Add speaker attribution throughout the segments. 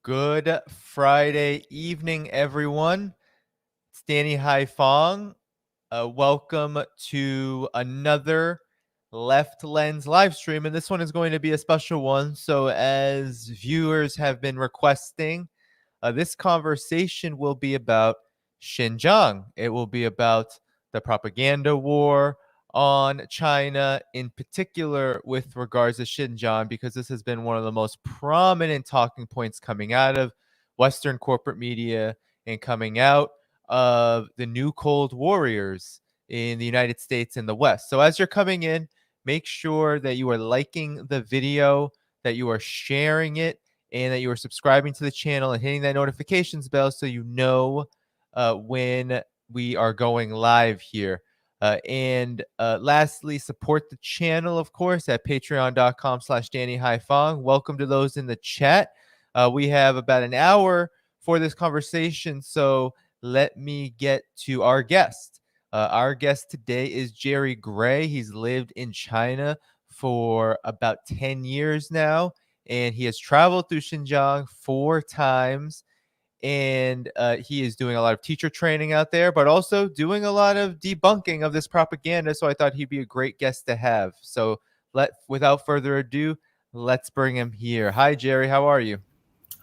Speaker 1: Good Friday evening, everyone. It's Dhaiphong. Welcome to another Left Lens live stream, and this one is going to be a special one. So, as viewers have been requesting, this conversation will be about Xinjiang. It will be about the propaganda war on China, in particular with regards to Xinjiang, because this has been one of the most prominent talking points coming out of Western corporate media and coming out of the new Cold Warriors in the United States and the West. So as you're coming in, make sure that you are liking the video, that you are sharing it, and that you are subscribing to the channel and hitting that notifications bell so you know when we are going live here. And lastly, support the channel, of course, at patreon.com/DannyHaiFong. Welcome to those in the chat. We have about an hour for this conversation, so let me get to our guest. Our guest today is Jerry Gray. He's lived in China for about 10 years now, and he has traveled through Xinjiang 4 times. And he is doing a lot of teacher training out there, but also doing a lot of debunking of this propaganda. So I thought he'd be a great guest to have. So without further ado, let's bring him here. Hi, Jerry. How are you?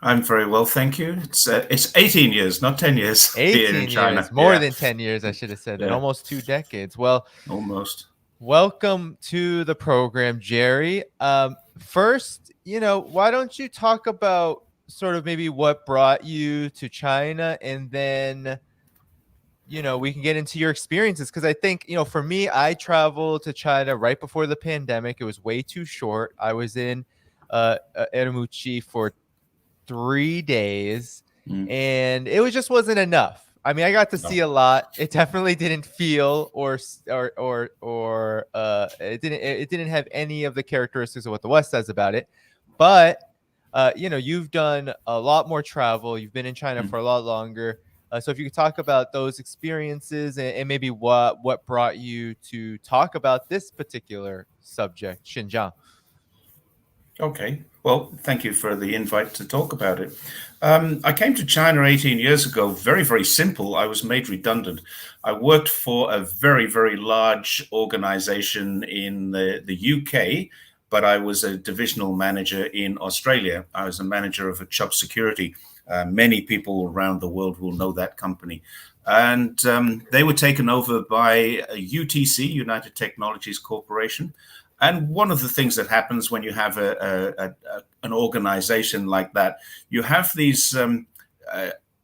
Speaker 2: I'm very well, thank you. It's 18 years, not 10 years here in
Speaker 1: 18
Speaker 2: China.
Speaker 1: years, more than 10 years, I should have said that.
Speaker 2: Yeah,
Speaker 1: Almost 2 decades. Well,
Speaker 2: almost.
Speaker 1: welcome to the program, Jerry. First, why don't you talk about sort of maybe what brought you to China, and then, we can get into your experiences. Because I think, for me, I traveled to China right before the pandemic. It was way too short. I was in Eramuchi for 3 days, and it just wasn't enough. I mean, I got to see a lot. It definitely didn't feel it didn't have any of the characteristics of what the West says about it. But you've done a lot more travel. You've been in China for a lot longer. So if you could talk about those experiences and maybe what brought you to talk about this particular subject, Xinjiang.
Speaker 2: Okay. Well, thank you for the invite to talk about it. I came to China 18 years ago. Very, very simple. I was made redundant. I worked for a very, very large organization in the UK, but I was a divisional manager in Australia. I was a manager of a Chubb Security. Many people around the world will know that company. And they were taken over by UTC, United Technologies Corporation. And one of the things that happens when you have an organization like that, you have these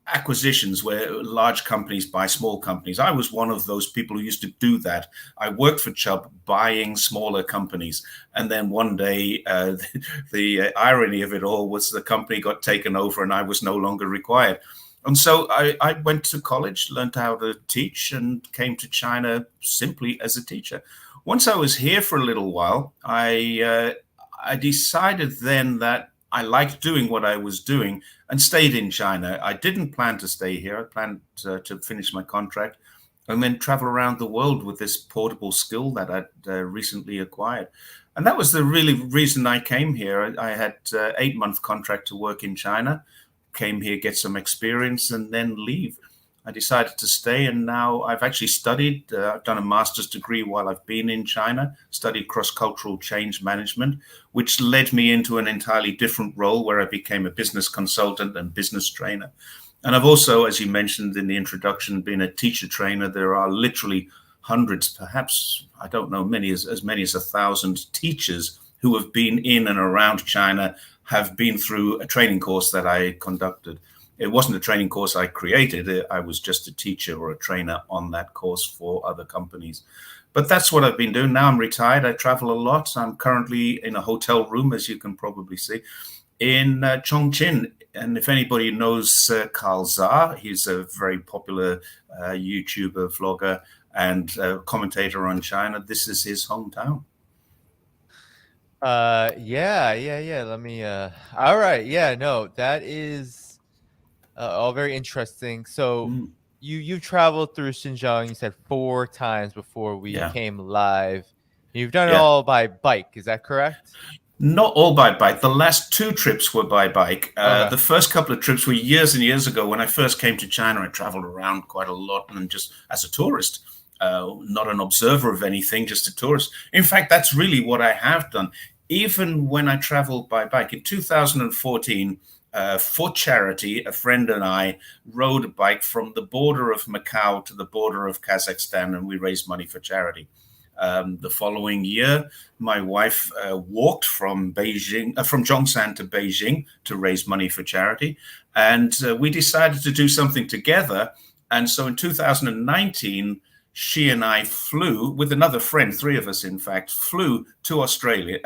Speaker 2: acquisitions where large companies buy small companies. I was one of those people who used to do that. I worked for Chubb buying smaller companies. And then one day, the irony of it all was the company got taken over and I was no longer required. And so I went to college, learned how to teach, and came to China simply as a teacher. Once I was here for a little while, I decided then that I liked doing what I was doing and stayed in China. I didn't plan to stay here. I planned to finish my contract and then travel around the world with this portable skill that I'd recently acquired. And that was the really reason I came here. I had an 8-month contract to work in China, came here, get some experience, and then leave. I decided to stay, and now I've actually studied. I've done a master's degree while I've been in China, studied cross-cultural change management, which led me into an entirely different role where I became a business consultant and business trainer. And I've also, as you mentioned in the introduction, been a teacher trainer. There are literally hundreds, perhaps, I don't know, as many as 1,000 teachers who have been in and around China, have been through a training course that I conducted. It wasn't a training course I created. I was just a teacher or a trainer on that course for other companies. But that's what I've been doing. Now I'm retired. I travel a lot. I'm currently in a hotel room, as you can probably see, in Chongqing. And if anybody knows Carl Zar, he's a very popular YouTuber, vlogger, and commentator on China. This is his hometown.
Speaker 1: Yeah. Let me all right. Yeah, no, that is all very interesting. So you traveled through Xinjiang, you said 4 times before we came live. You've done it all by bike, is that correct?
Speaker 2: Not all by bike. The last two trips were by bike.
Speaker 1: Okay.
Speaker 2: The first couple of trips were years and years ago. When I first came to China, I traveled around quite a lot and just as a tourist, not an observer of anything, just a tourist. In fact, that's really what I have done. Even when I traveled by bike in 2014, for charity, a friend and I rode a bike from the border of Macau to the border of Kazakhstan, and we raised money for charity. The following year, my wife walked from from Zhongshan to Beijing to raise money for charity, and we decided to do something together. And so, in 2019, she and I flew with another friend. Three of us, in fact, flew to Australia.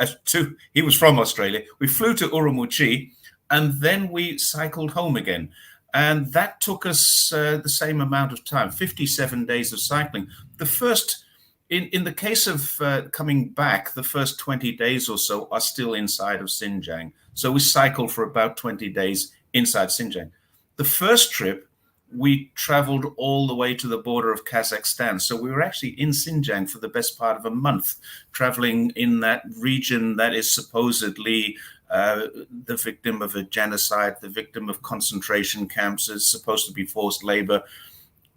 Speaker 2: He was from Australia. We flew to Urumqi, and then we cycled home again. And that took us the same amount of time, 57 days of cycling. The first in the case of coming back, the first 20 days or so are still inside of Xinjiang. So we cycled for about 20 days inside Xinjiang. The first trip, we traveled all the way to the border of Kazakhstan. So we were actually in Xinjiang for the best part of a month, traveling in that region that is supposedly the victim of a genocide, the victim of concentration camps, is supposed to be forced labor.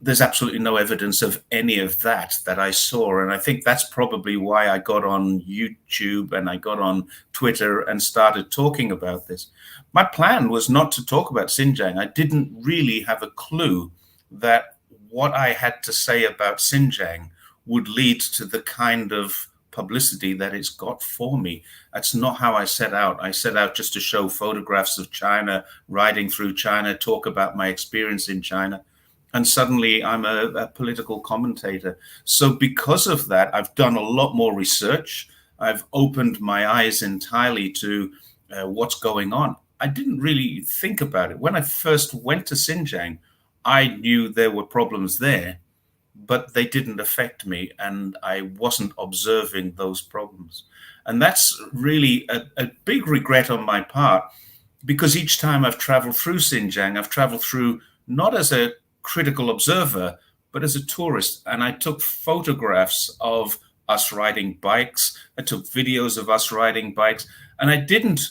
Speaker 2: There's absolutely no evidence of any of that I saw. And I think that's probably why I got on YouTube and I got on Twitter and started talking about this. My plan was not to talk about Xinjiang. I didn't really have a clue that what I had to say about Xinjiang would lead to the kind of publicity that it's got for me. That's not how I set out. I set out just to show photographs of China, riding through China, talk about my experience in China. And suddenly I'm a political commentator. So because of that, I've done a lot more research. I've opened my eyes entirely to what's going on. I didn't really think about it. When I first went to Xinjiang, I knew there were problems there, but they didn't affect me, and I wasn't observing those problems. And that's really a big regret on my part, because each time I've traveled through Xinjiang, I've traveled through not as a critical observer, but as a tourist. And I took photographs of us riding bikes. I took videos of us riding bikes. And I didn't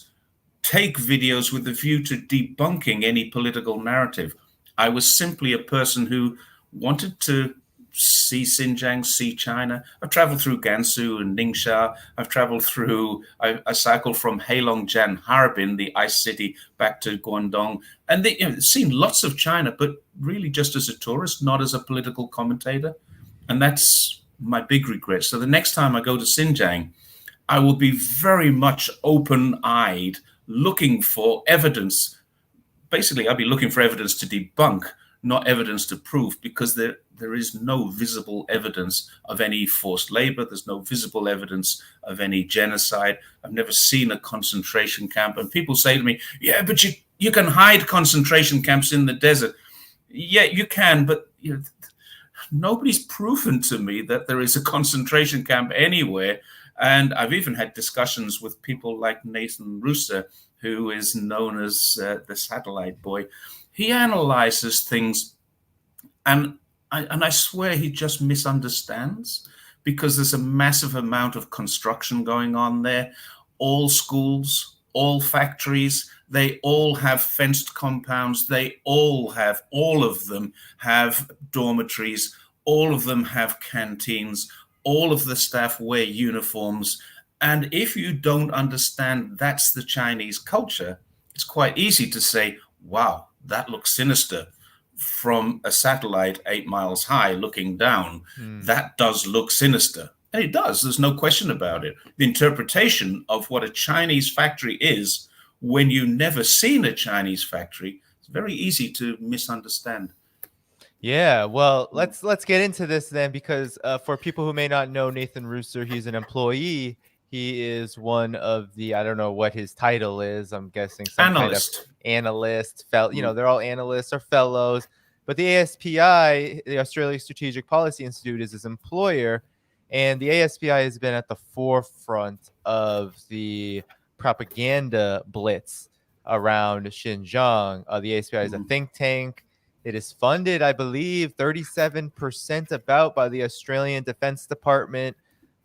Speaker 2: take videos with the view to debunking any political narrative. I was simply a person who wanted to see Xinjiang, see China. I've traveled through Gansu and Ningxia. I've traveled through, I cycled from Heilongjiang, Harbin, the ice city, back to Guangdong. And seen lots of China, but really just as a tourist, not as a political commentator. And that's my big regret. So the next time I go to Xinjiang, I will be very much open-eyed, looking for evidence. Basically, I'll be looking for evidence to debunk, not evidence to prove, because there is no visible evidence of any forced labor. There's no visible evidence of any genocide. I've never seen a concentration camp. And people say to me, yeah, but you can hide concentration camps in the desert. Yeah, you can, but nobody's proven to me that there is a concentration camp anywhere. And I've even had discussions with people like Nathan Ruser, who is known as the satellite boy. He analyzes things, and I swear he just misunderstands, because there's a massive amount of construction going on there. All schools, all factories, they all have fenced compounds. All of them have dormitories. All of them have canteens. All of the staff wear uniforms. And if you don't understand that's the Chinese culture, it's quite easy to say, wow, that looks sinister. From a satellite 8 miles high looking down, that does look sinister. And it does. There's no question about it. The interpretation of what a Chinese factory is when you've never seen a Chinese factory, it's very easy to misunderstand.
Speaker 1: Yeah, well, let's get into this then, because for people who may not know Nathan Rooster, he's an employee. He is one of the, I don't know what his title is. I'm guessing some
Speaker 2: Analyst.
Speaker 1: kind of analyst. They're all analysts or fellows. But the ASPI, the Australia Strategic Policy Institute, is his employer. And the ASPI has been at the forefront of the propaganda blitz around Xinjiang. The ASPI is a think tank. It is funded, I believe, 37% about by the Australian Defense Department,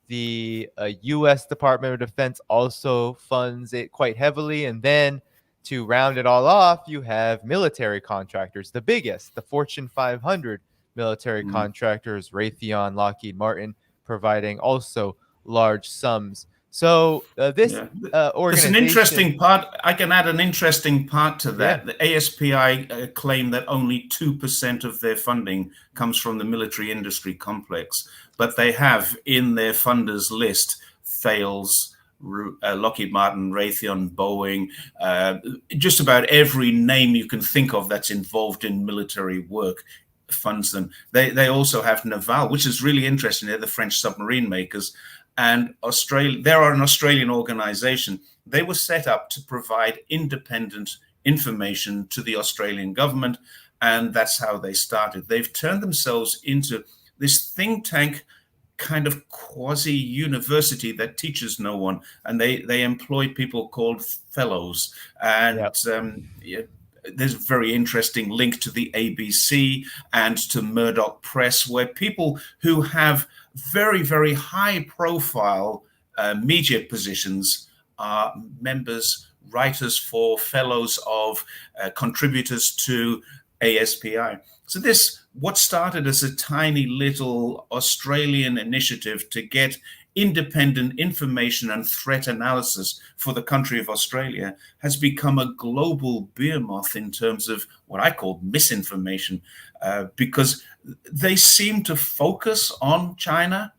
Speaker 1: The U.S. Department of Defense also funds it quite heavily. And then to round it all off, you have military contractors, the biggest, the Fortune 500 military contractors, Raytheon, Lockheed Martin, providing also large sums. So this
Speaker 2: There's an
Speaker 1: organization,
Speaker 2: interesting part. I can add an interesting part to that.
Speaker 1: Yeah.
Speaker 2: The ASPI claim that only 2% of their funding comes from the military industry complex, but they have in their funders list Thales, Lockheed Martin, Raytheon, Boeing, just about every name you can think of that's involved in military work funds them. They also have Naval, which is really interesting. They're the French submarine makers. And Australia, they are an Australian organization. They were set up to provide independent information to the Australian government, and that's how they started. They've turned themselves into this think tank kind of quasi-university that teaches no one, and they employ people called fellows. And there's a very interesting link to the ABC and to Murdoch Press, where people who have very, very high profile media positions are members, writers for fellows of contributors to ASPI. So what started as a tiny little Australian initiative to get independent information and threat analysis for the country of Australia has become a global behemoth in terms of what I call misinformation, because they seem to focus on China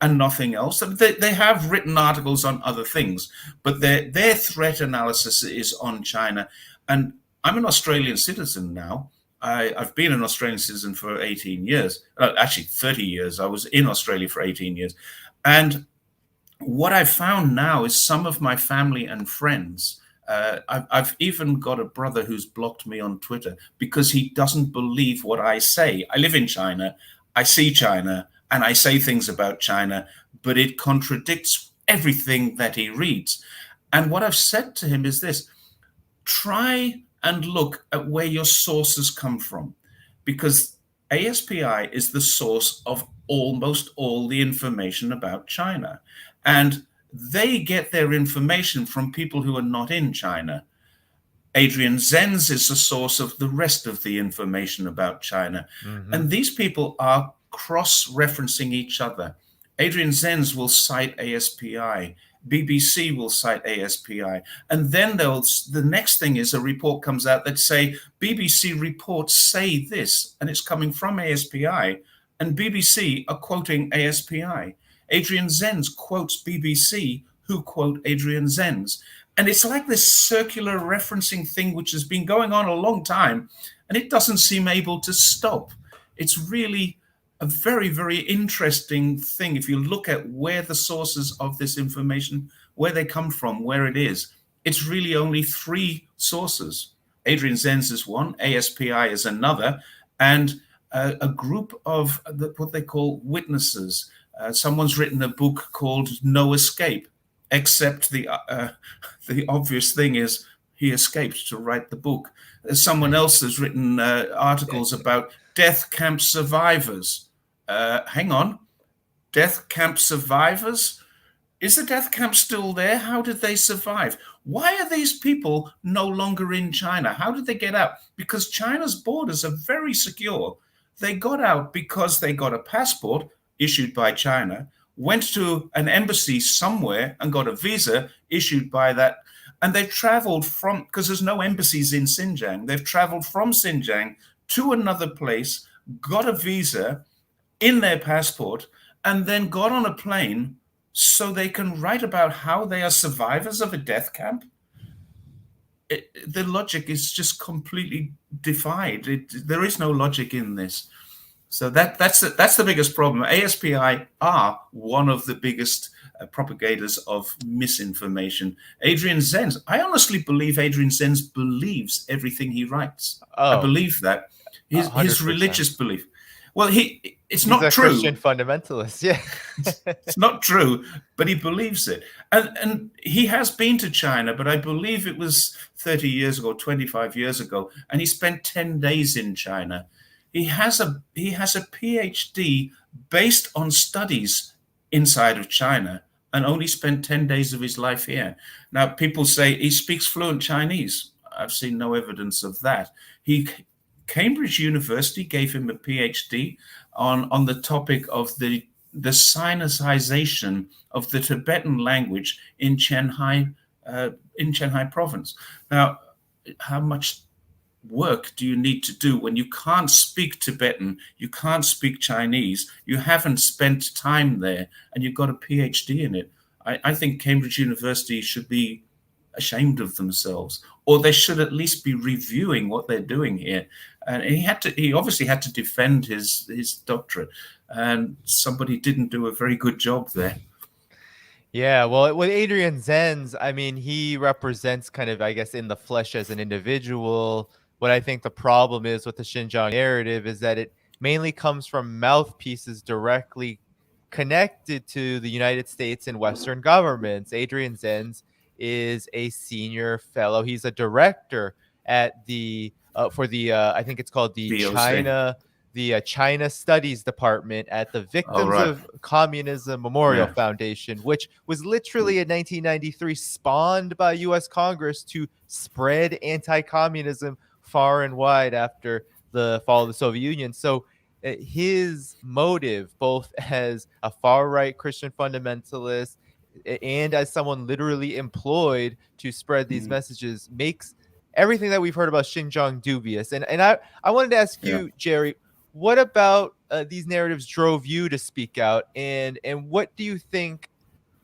Speaker 2: and nothing else. They have written articles on other things, but their threat analysis is on China. And I'm an Australian citizen now. I've been an Australian citizen for 18 years, actually 30 years. I was in Australia for 18 years. And what I've found now is some of my family and friends, I've even got a brother who's blocked me on Twitter because he doesn't believe what I say. I live in China, I see China, and I say things about China, but it contradicts everything that he reads. And what I've said to him is this: try and look at where your sources come from, because ASPI is the source of almost all the information about China. And they get their information from people who are not in China. Adrian Zenz is the source of the rest of the information about China. Mm-hmm. And these people are cross-referencing each other. Adrian Zenz will cite ASPI. BBC will cite ASPI. And then the next thing is a report comes out that say, BBC reports say this, and it's coming from ASPI, and BBC are quoting ASPI. Adrian Zenz quotes BBC, who quote Adrian Zenz. And it's like this circular referencing thing which has been going on a long time, and it doesn't seem able to stop. It's really a very, very interesting thing if you look at where the sources of this information, where they come from, where it is. It's really only three sources. Adrian Zenz is one, ASPI is another, and a group of what they call witnesses. Someone's written a book called No Escape, except the obvious thing is he escaped to write the book. Someone else has written articles about death camp survivors. Hang on, death camp survivors? Is the death camp still there? How did they survive? Why are these people no longer in China? How did they get out? Because China's borders are very secure. They got out because they got a passport issued by China, went to an embassy somewhere and got a visa issued by that. And they traveled from, because there's no embassies in Xinjiang, they've traveled from Xinjiang to another place, got a visa in their passport, and then got on a plane so they can write about how they are survivors of a death camp. The logic is just completely defied. There is no logic in this. So that's the biggest problem. ASPI are one of the biggest propagators of misinformation. Adrian Zenz, I honestly believe Adrian Zenz believes everything he writes. I believe that. His religious belief. Well, he's not true.
Speaker 1: Christian fundamentalist, yeah.
Speaker 2: It's not true, but he believes it. And he has been to China, but I believe it was 30 years ago, 25 years ago, and he spent 10 days in China. He has a PhD based on studies inside of China and only spent 10 days of his life here. Now, people say he speaks fluent Chinese. I've seen no evidence of that. Cambridge University gave him a PhD on the topic of the Sinicization of the Tibetan language in Qianhai province. Now, how much work do you need to do when you can't speak Tibetan, you can't speak Chinese, you haven't spent time there, and you've got a PhD in it? I think Cambridge University should be ashamed of themselves, or they should at least be reviewing what they're doing here. And he obviously had to defend his doctorate, and somebody didn't do a very good job there.
Speaker 1: Yeah, well, with Adrian Zenz, I mean, he represents kind of, I guess, in the flesh as an individual. What I think the problem is with the Xinjiang narrative is that it mainly comes from mouthpieces directly connected to the United States and Western governments. Adrian Zenz is a senior fellow. He's a director at the for the I think it's called the China Studies Department at the Victims of Communism Memorial Foundation, which was literally in 1993 spawned by U.S. Congress to spread anti-communism far and wide after the fall of the Soviet Union. So his motive, both as a far-right Christian fundamentalist and as someone literally employed to spread these messages, makes everything that we've heard about Xinjiang dubious. And I wanted to ask you, Jerry, what about these narratives drove you to speak out, and what do you think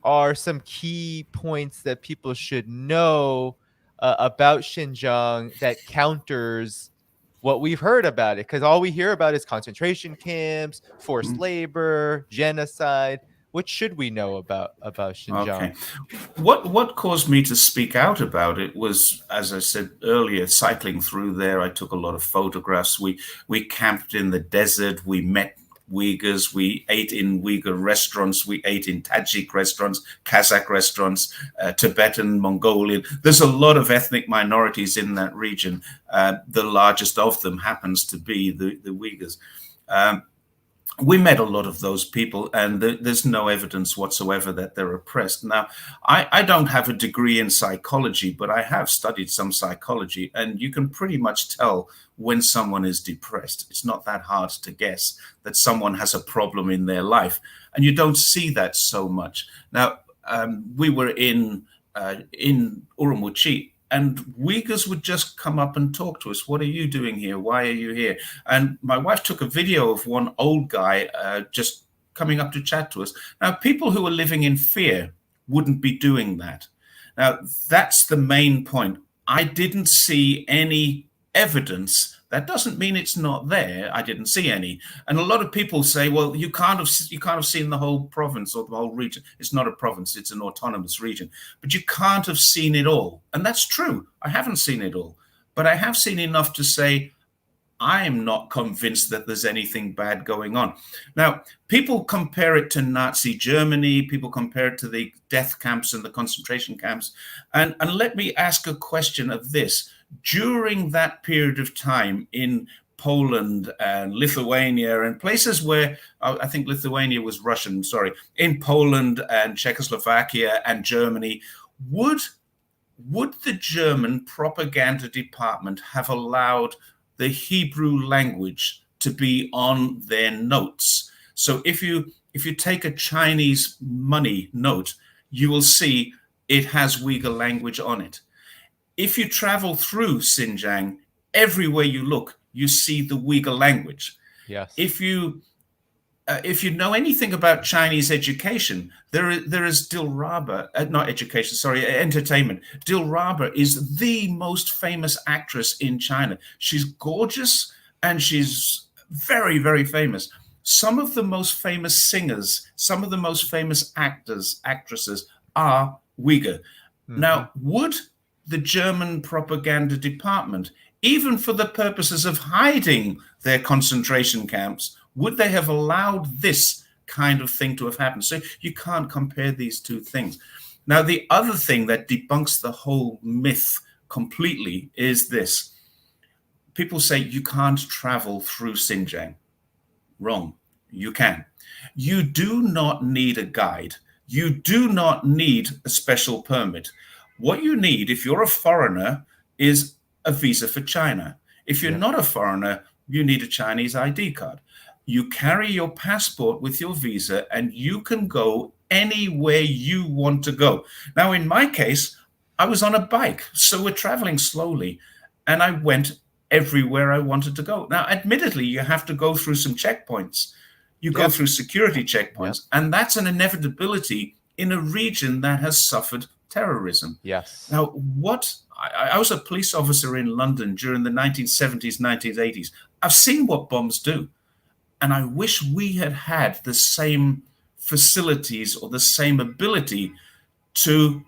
Speaker 1: are some key points that people should know about Xinjiang that counters what we've heard about it? Because all we hear about is concentration camps, forced labor, genocide. What should we know about Xinjiang?
Speaker 2: Okay. What caused me to speak out about it was, as I said earlier, cycling through there. I took a lot of photographs. We camped in the desert. We met Uyghurs. We ate in Uyghur restaurants. We ate in Tajik restaurants, Kazakh restaurants, Tibetan, Mongolian. There's a lot of ethnic minorities in that region. The largest of them happens to be the Uyghurs. We met a lot of those people, and there's no evidence whatsoever that they're oppressed. Now, I don't have a degree in psychology, but I have studied some psychology, and you can pretty much tell when someone is depressed. It's not that hard to guess that someone has a problem in their life, and you don't see that so much. Now, we were in Urumqi, and Uyghurs would just come up and talk to us. What are you doing here? Why are you here? And my wife took a video of one old guy just coming up to chat to us. Now, people who are living in fear wouldn't be doing that. Now, that's the main point. I didn't see any evidence. That doesn't mean it's not there. I didn't see any. And a lot of people say, well, you can't have seen the whole province or the whole region. It's not a province, it's an autonomous region. But you can't have seen it all. And that's true. I haven't seen it all. But I have seen enough to say I'm not convinced that there's anything bad going on. Now, people compare it to Nazi Germany. People compare it to the death camps and the concentration camps. And let me ask a question of this. During that period of time in Poland and Lithuania and places where I think Lithuania was Russian, sorry, in Poland and Czechoslovakia and Germany, would the German propaganda department have allowed the Hebrew language to be on their notes? So if you take a Chinese money note, you will see it has Uyghur language on it. If you travel through Xinjiang, everywhere you look, you see the Uyghur language.
Speaker 1: Yes.
Speaker 2: If you know anything about Chinese education, there is Dilraba, not education, sorry, entertainment. Dilraba is the most famous actress in China. She's gorgeous and she's very, very famous. Some of the most famous singers, some of the most famous actresses are Uyghur. Now, would the German propaganda department, even for the purposes of hiding their concentration camps, would they have allowed this kind of thing to have happened? So you can't compare these two things. Now, the other thing that debunks the whole myth completely is this. People say you can't travel through Xinjiang. Wrong. You can. You do not need a guide. You do not need a special permit. What you need, if you're a foreigner, is a visa for China. If you're
Speaker 1: Yep.
Speaker 2: not a foreigner, you need a Chinese ID card. You carry your passport with your visa and you can go anywhere you want to go. Now, in my case, I was on a bike, so we're traveling slowly, and I went everywhere I wanted to go. Now, admittedly, you have to go through some checkpoints. You go
Speaker 1: Yep.
Speaker 2: through security checkpoints, and that's an inevitability in a region that has suffered terrorism.
Speaker 1: Yes.
Speaker 2: Now, I was a police officer in London during the 1970s, 1980s. I've seen what bombs do. And I wish we had had the same facilities or the same ability to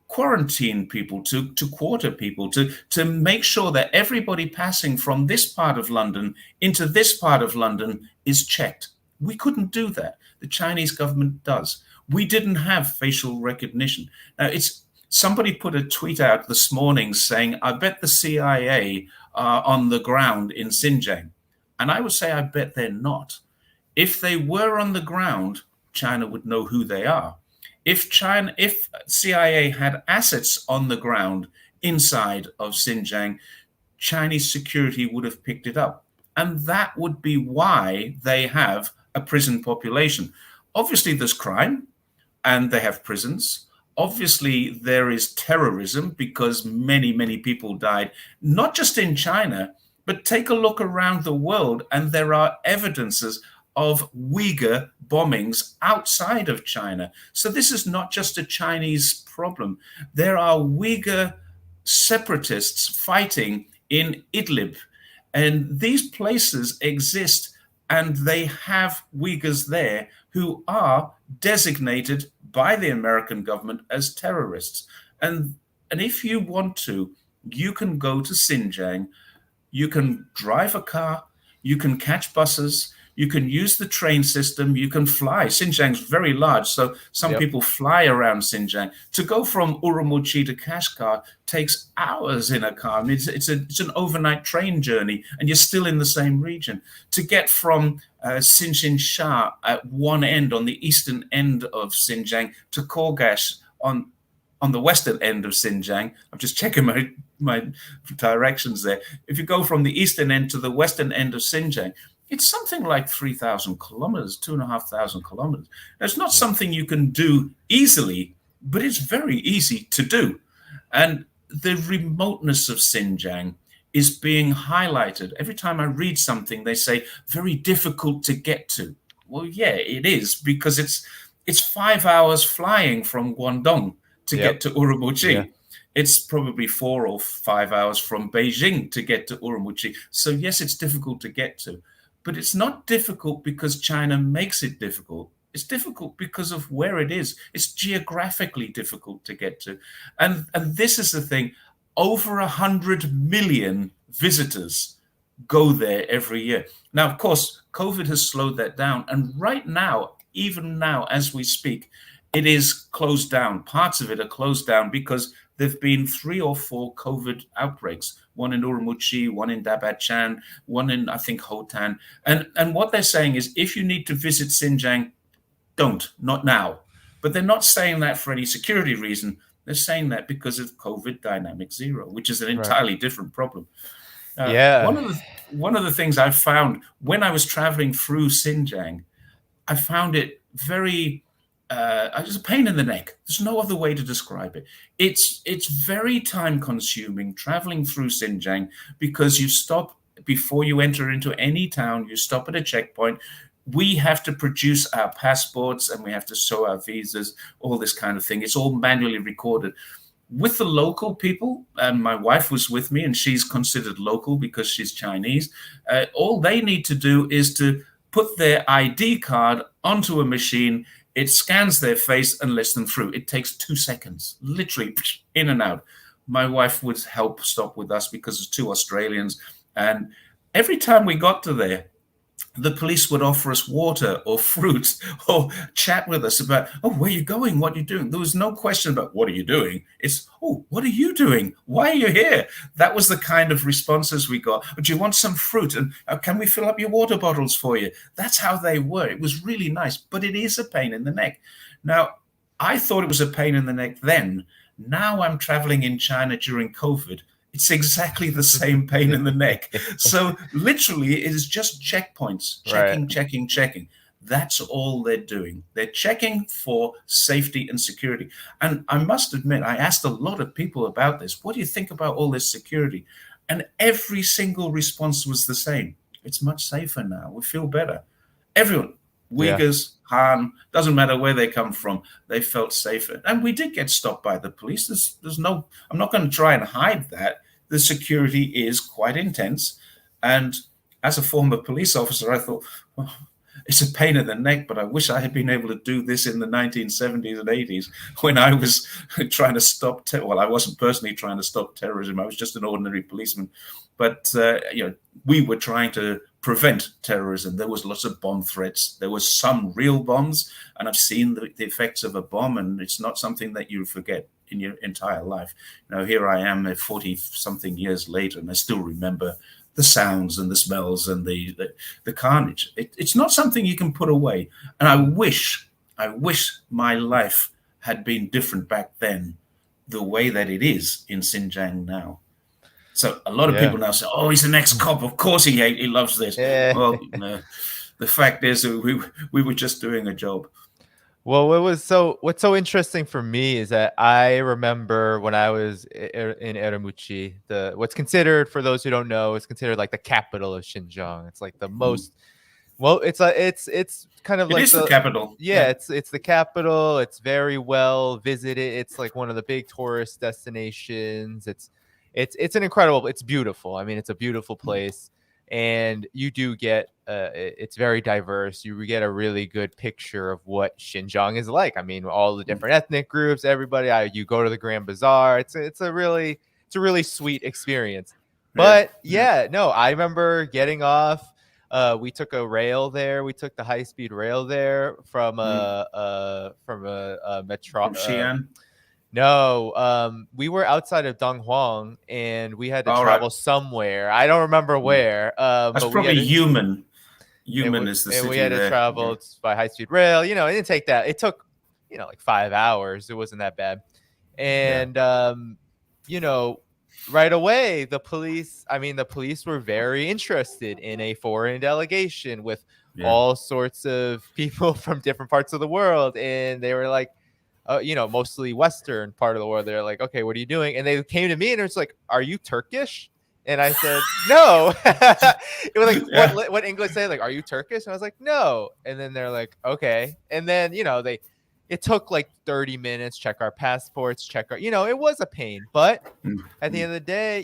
Speaker 2: quarantine people, to quarter people, to make sure that everybody passing from this part of London into this part of London is checked. We couldn't do that. The Chinese government does. We didn't have facial recognition. Now, somebody put a tweet out this morning saying, I bet the CIA are on the ground in Xinjiang. And I would say, I bet they're not. If they were on the ground, China would know who they are. If CIA had assets on the ground inside of Xinjiang, Chinese security would have picked it up. And that would be why they have a prison population. Obviously, there's crime and they have prisons. Obviously, there is terrorism because many, many people died, not just in China, but take a look around the world, and there are evidences of Uyghur bombings outside of China. So this is not just a Chinese problem. There are Uyghur separatists fighting in Idlib, and these places exist, and they have Uyghurs there who are designated by the American government as terrorists. And if you want to, you can go to Xinjiang. You can drive a car, you can catch buses, you can use the train system, you can fly. Xinjiang's very large, so some people fly around Xinjiang. To go from Urumqi to Kashgar takes hours in a car. I mean, it's an overnight train journey, and you're still in the same region. To get from Xinjiang at one end, on the eastern end of Xinjiang, to Korgash on the western end of Xinjiang. I'm just checking my directions there. If you go from the eastern end to the western end of Xinjiang, it's something like 3,000 kilometers, 2,500 kilometers. It's not something you can do easily, but it's very easy to do. And the remoteness of Xinjiang is being highlighted. Every time I read something, they say, very difficult to get to. Well, yeah, it is, because it's 5 hours flying from Guangdong to get to Urumqi. Yeah. It's probably 4 or 5 hours from Beijing to get to Urumqi. So yes, it's difficult to get to, but it's not difficult because China makes it difficult. It's difficult because of where it is. It's geographically difficult to get to. And this is the thing, over 100 million visitors go there every year. Now, of course, COVID has slowed that down. And right now, even now, as we speak, it is closed down. Parts of it are closed down because there've been 3 or 4 COVID outbreaks. One in Urumqi, one in Dabachan, one in, I think, Hotan. And what they're saying is, if you need to visit Xinjiang, not now. But they're not saying that for any security reason. They're saying that because of COVID dynamic zero, which is an entirely different problem. One of the things I found when I was traveling through Xinjiang, I found it very... just a pain in the neck. There's no other way to describe it. It's very time consuming traveling through Xinjiang because you stop before you enter into any town. You stop at a checkpoint. We have to produce our passports and we have to show our visas, all this kind of thing. It's all manually recorded. With the local people, and my wife was with me and she's considered local because she's Chinese, all they need to do is to put their ID card onto a machine. It scans their face and lets them through. It takes 2 seconds, literally in and out. My wife would help stop with us because there's 2 Australians. And every time we got to there, the police would offer us water or fruit or chat with us about, oh, where are you going? What are you doing? There was no question about what are you doing? It's, oh, what are you doing? Why are you here? That was the kind of responses we got. Do you want some fruit? And can we fill up your water bottles for you? That's how they were. It was really nice, but it is a pain in the neck. Now, I thought it was a pain in the neck then. Now I'm traveling in China during COVID. It's exactly the same pain in the neck. So literally, it is just checkpoints, checking,
Speaker 1: Right.
Speaker 2: checking. That's all they're doing. They're checking for safety and security. And I must admit, I asked a lot of people about this. What do you think about all this security? And every single response was the same. It's much safer now. We feel better. Everyone, Uyghurs, Han, doesn't matter where they come from, they felt safer. And we did get stopped by the police. There's no, I'm not going to try and hide that. The security is quite intense. And as a former police officer, I thought, well, it's a pain in the neck, but I wish I had been able to do this in the 1970s and 80s when I was trying to stop, well, I wasn't personally trying to stop terrorism. I was just an ordinary policeman. But, we were trying to prevent terrorism. There was lots of bomb threats. There was some real bombs, and I've seen the effects of a bomb, and it's not something that you forget in your entire life. Now, here I am 40-something years later, and I still remember the sounds and the smells and the carnage. It's not something you can put away. And I wish my life had been different back then, the way that it is in Xinjiang now. So a lot of people now say, "Oh, he's an ex-cop. Of course he loves this." Well, the fact is, we were just doing a job.
Speaker 1: Well, what's so interesting for me is that I remember when I was in Urumqi, what's considered, for those who don't know, is considered like the capital of Xinjiang. It's like the most, well, it's kind of
Speaker 2: It
Speaker 1: like
Speaker 2: is the capital.
Speaker 1: Yeah, it's the capital. It's very well visited. It's like one of the big tourist destinations. It's an incredible, it's beautiful. I mean, it's a beautiful place. And you do get it's very diverse. You get a really good picture of what Xinjiang is like. I mean, all the different ethnic groups, everybody. You go to the Grand Bazaar. It's a really sweet experience. But no, I remember getting off. We took a rail there. We took the high-speed rail there from a metro.
Speaker 2: From Xi'an.
Speaker 1: No, we were outside of Dhaiphong, and we had to
Speaker 2: All
Speaker 1: travel
Speaker 2: right.
Speaker 1: somewhere. I don't remember where.
Speaker 2: That's
Speaker 1: but
Speaker 2: probably
Speaker 1: Human.
Speaker 2: Human is the city.
Speaker 1: And we had to travel by high-speed rail. You know, it didn't take that. It took, like 5 hours. It wasn't that bad. And right away, the police were very interested in a foreign delegation with all sorts of people from different parts of the world, and they were like, mostly Western part of the world. They're like, okay, what are you doing? And they came to me and it was like, are you Turkish? And I said, no. It was like, what English say? Like, are you Turkish? And I was like, no. And then they're like, okay. And then, it took like 30 minutes, check our passports, it was a pain. But at the end of the day,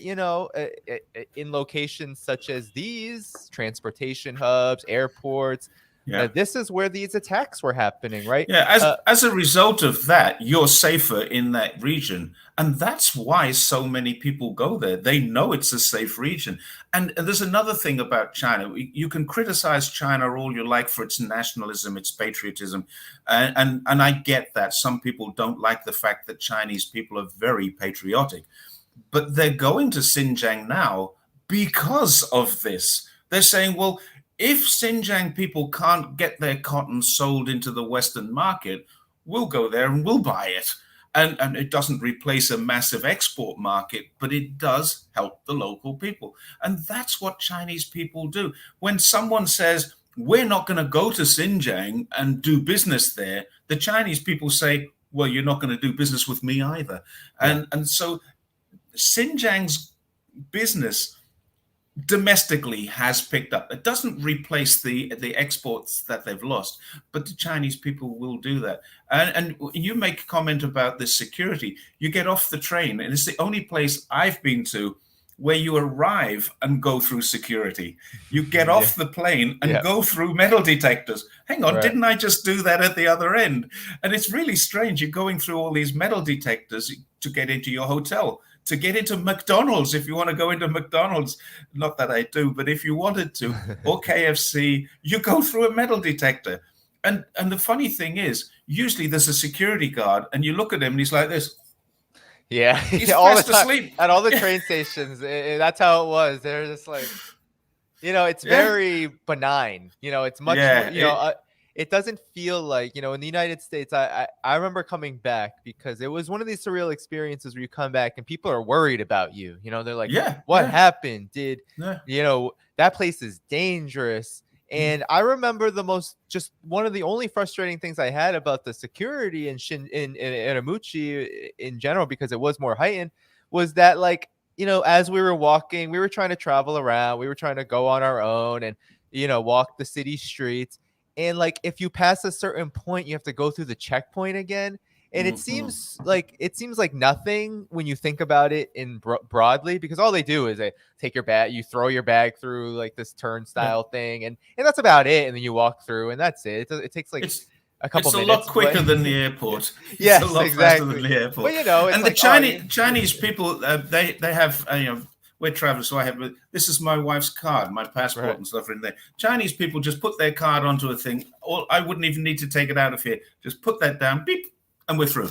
Speaker 1: in locations such as these, transportation hubs, airports, this is where these attacks were happening, right?
Speaker 2: Yeah, as a result of that, you're safer in that region. And that's why so many people go there. They know it's a safe region. And there's another thing about China. You can criticize China all you like for its nationalism, its patriotism. And I get that. Some people don't like the fact that Chinese people are very patriotic. But they're going to Xinjiang now because of this. They're saying, well, if Xinjiang people can't get their cotton sold into the Western market, we'll go there and we'll buy it. And it doesn't replace a massive export market, but it does help the local people. And that's what Chinese people do. When someone says, we're not going to go to Xinjiang and do business there, the Chinese people say, well, you're not going to do business with me either. And so Xinjiang's business domestically has picked up. It doesn't replace the exports that they've lost, but the Chinese people will do that. And you make a comment about the security. You get off the train, and it's the only place I've been to where you arrive and go through security. You get off the plane and go through metal detectors. Hang on, didn't I just do that at the other end? And it's really strange. You're going through all these metal detectors to get into your hotel. to get into McDonald's, if you want to go into McDonald's, not that I do, but if you wanted to, or KFC, you go through a metal detector. And the funny thing is, usually there's a security guard, and you look at him, and he's like this.
Speaker 1: Yeah,
Speaker 2: He's
Speaker 1: all the
Speaker 2: fast
Speaker 1: time
Speaker 2: asleep.
Speaker 1: at all the train stations. That's how it was. They're just like, it's
Speaker 2: Yeah.
Speaker 1: very benign. It's much
Speaker 2: Yeah,
Speaker 1: more, it doesn't feel like, in the United States, I remember coming back because it was one of these surreal experiences where you come back and people are worried about you. They're like,
Speaker 2: yeah,
Speaker 1: what
Speaker 2: yeah,
Speaker 1: happened? Did,
Speaker 2: yeah.
Speaker 1: that place is dangerous. And I remember just one of the only frustrating things I had about the security in Urumqi in general, because it was more heightened, was that, like, as we were walking, we were trying to travel around, we were trying to go on our own and, walk the city streets. And, like, if you pass a certain point, you have to go through the checkpoint again. And it seems like nothing when you think about it in broadly, because all they do is they take your bag, you throw your bag through like this turnstile thing, and that's about it. And then you walk through, and that's it. It takes like a couple minutes.
Speaker 2: It's a lot quicker than the airport.
Speaker 1: Yes,
Speaker 2: it's a lot
Speaker 1: exactly.
Speaker 2: faster than the airport.
Speaker 1: But it's
Speaker 2: and
Speaker 1: like,
Speaker 2: the Chinese people, they have we're travelers, so I have this is my wife's card, my passport, and stuff in there. Chinese people just put their card onto a thing. Or I wouldn't even need to take it out of here. Just put that down, beep, and we're through.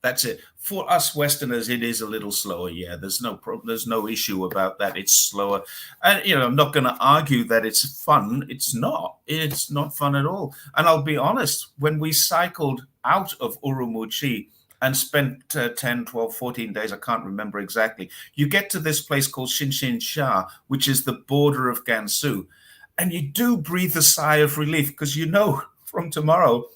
Speaker 2: That's it. For us Westerners, it is a little slower. Yeah, there's no problem. There's no issue about that. It's slower. And, I'm not going to argue that it's fun. It's not. It's not fun at all. And I'll be honest, when we cycled out of Urumqi and spent 10, 12, 14 days, I can't remember exactly, you get to this place called Xinjiang, which is the border of Gansu. And you do breathe a sigh of relief because from tomorrow,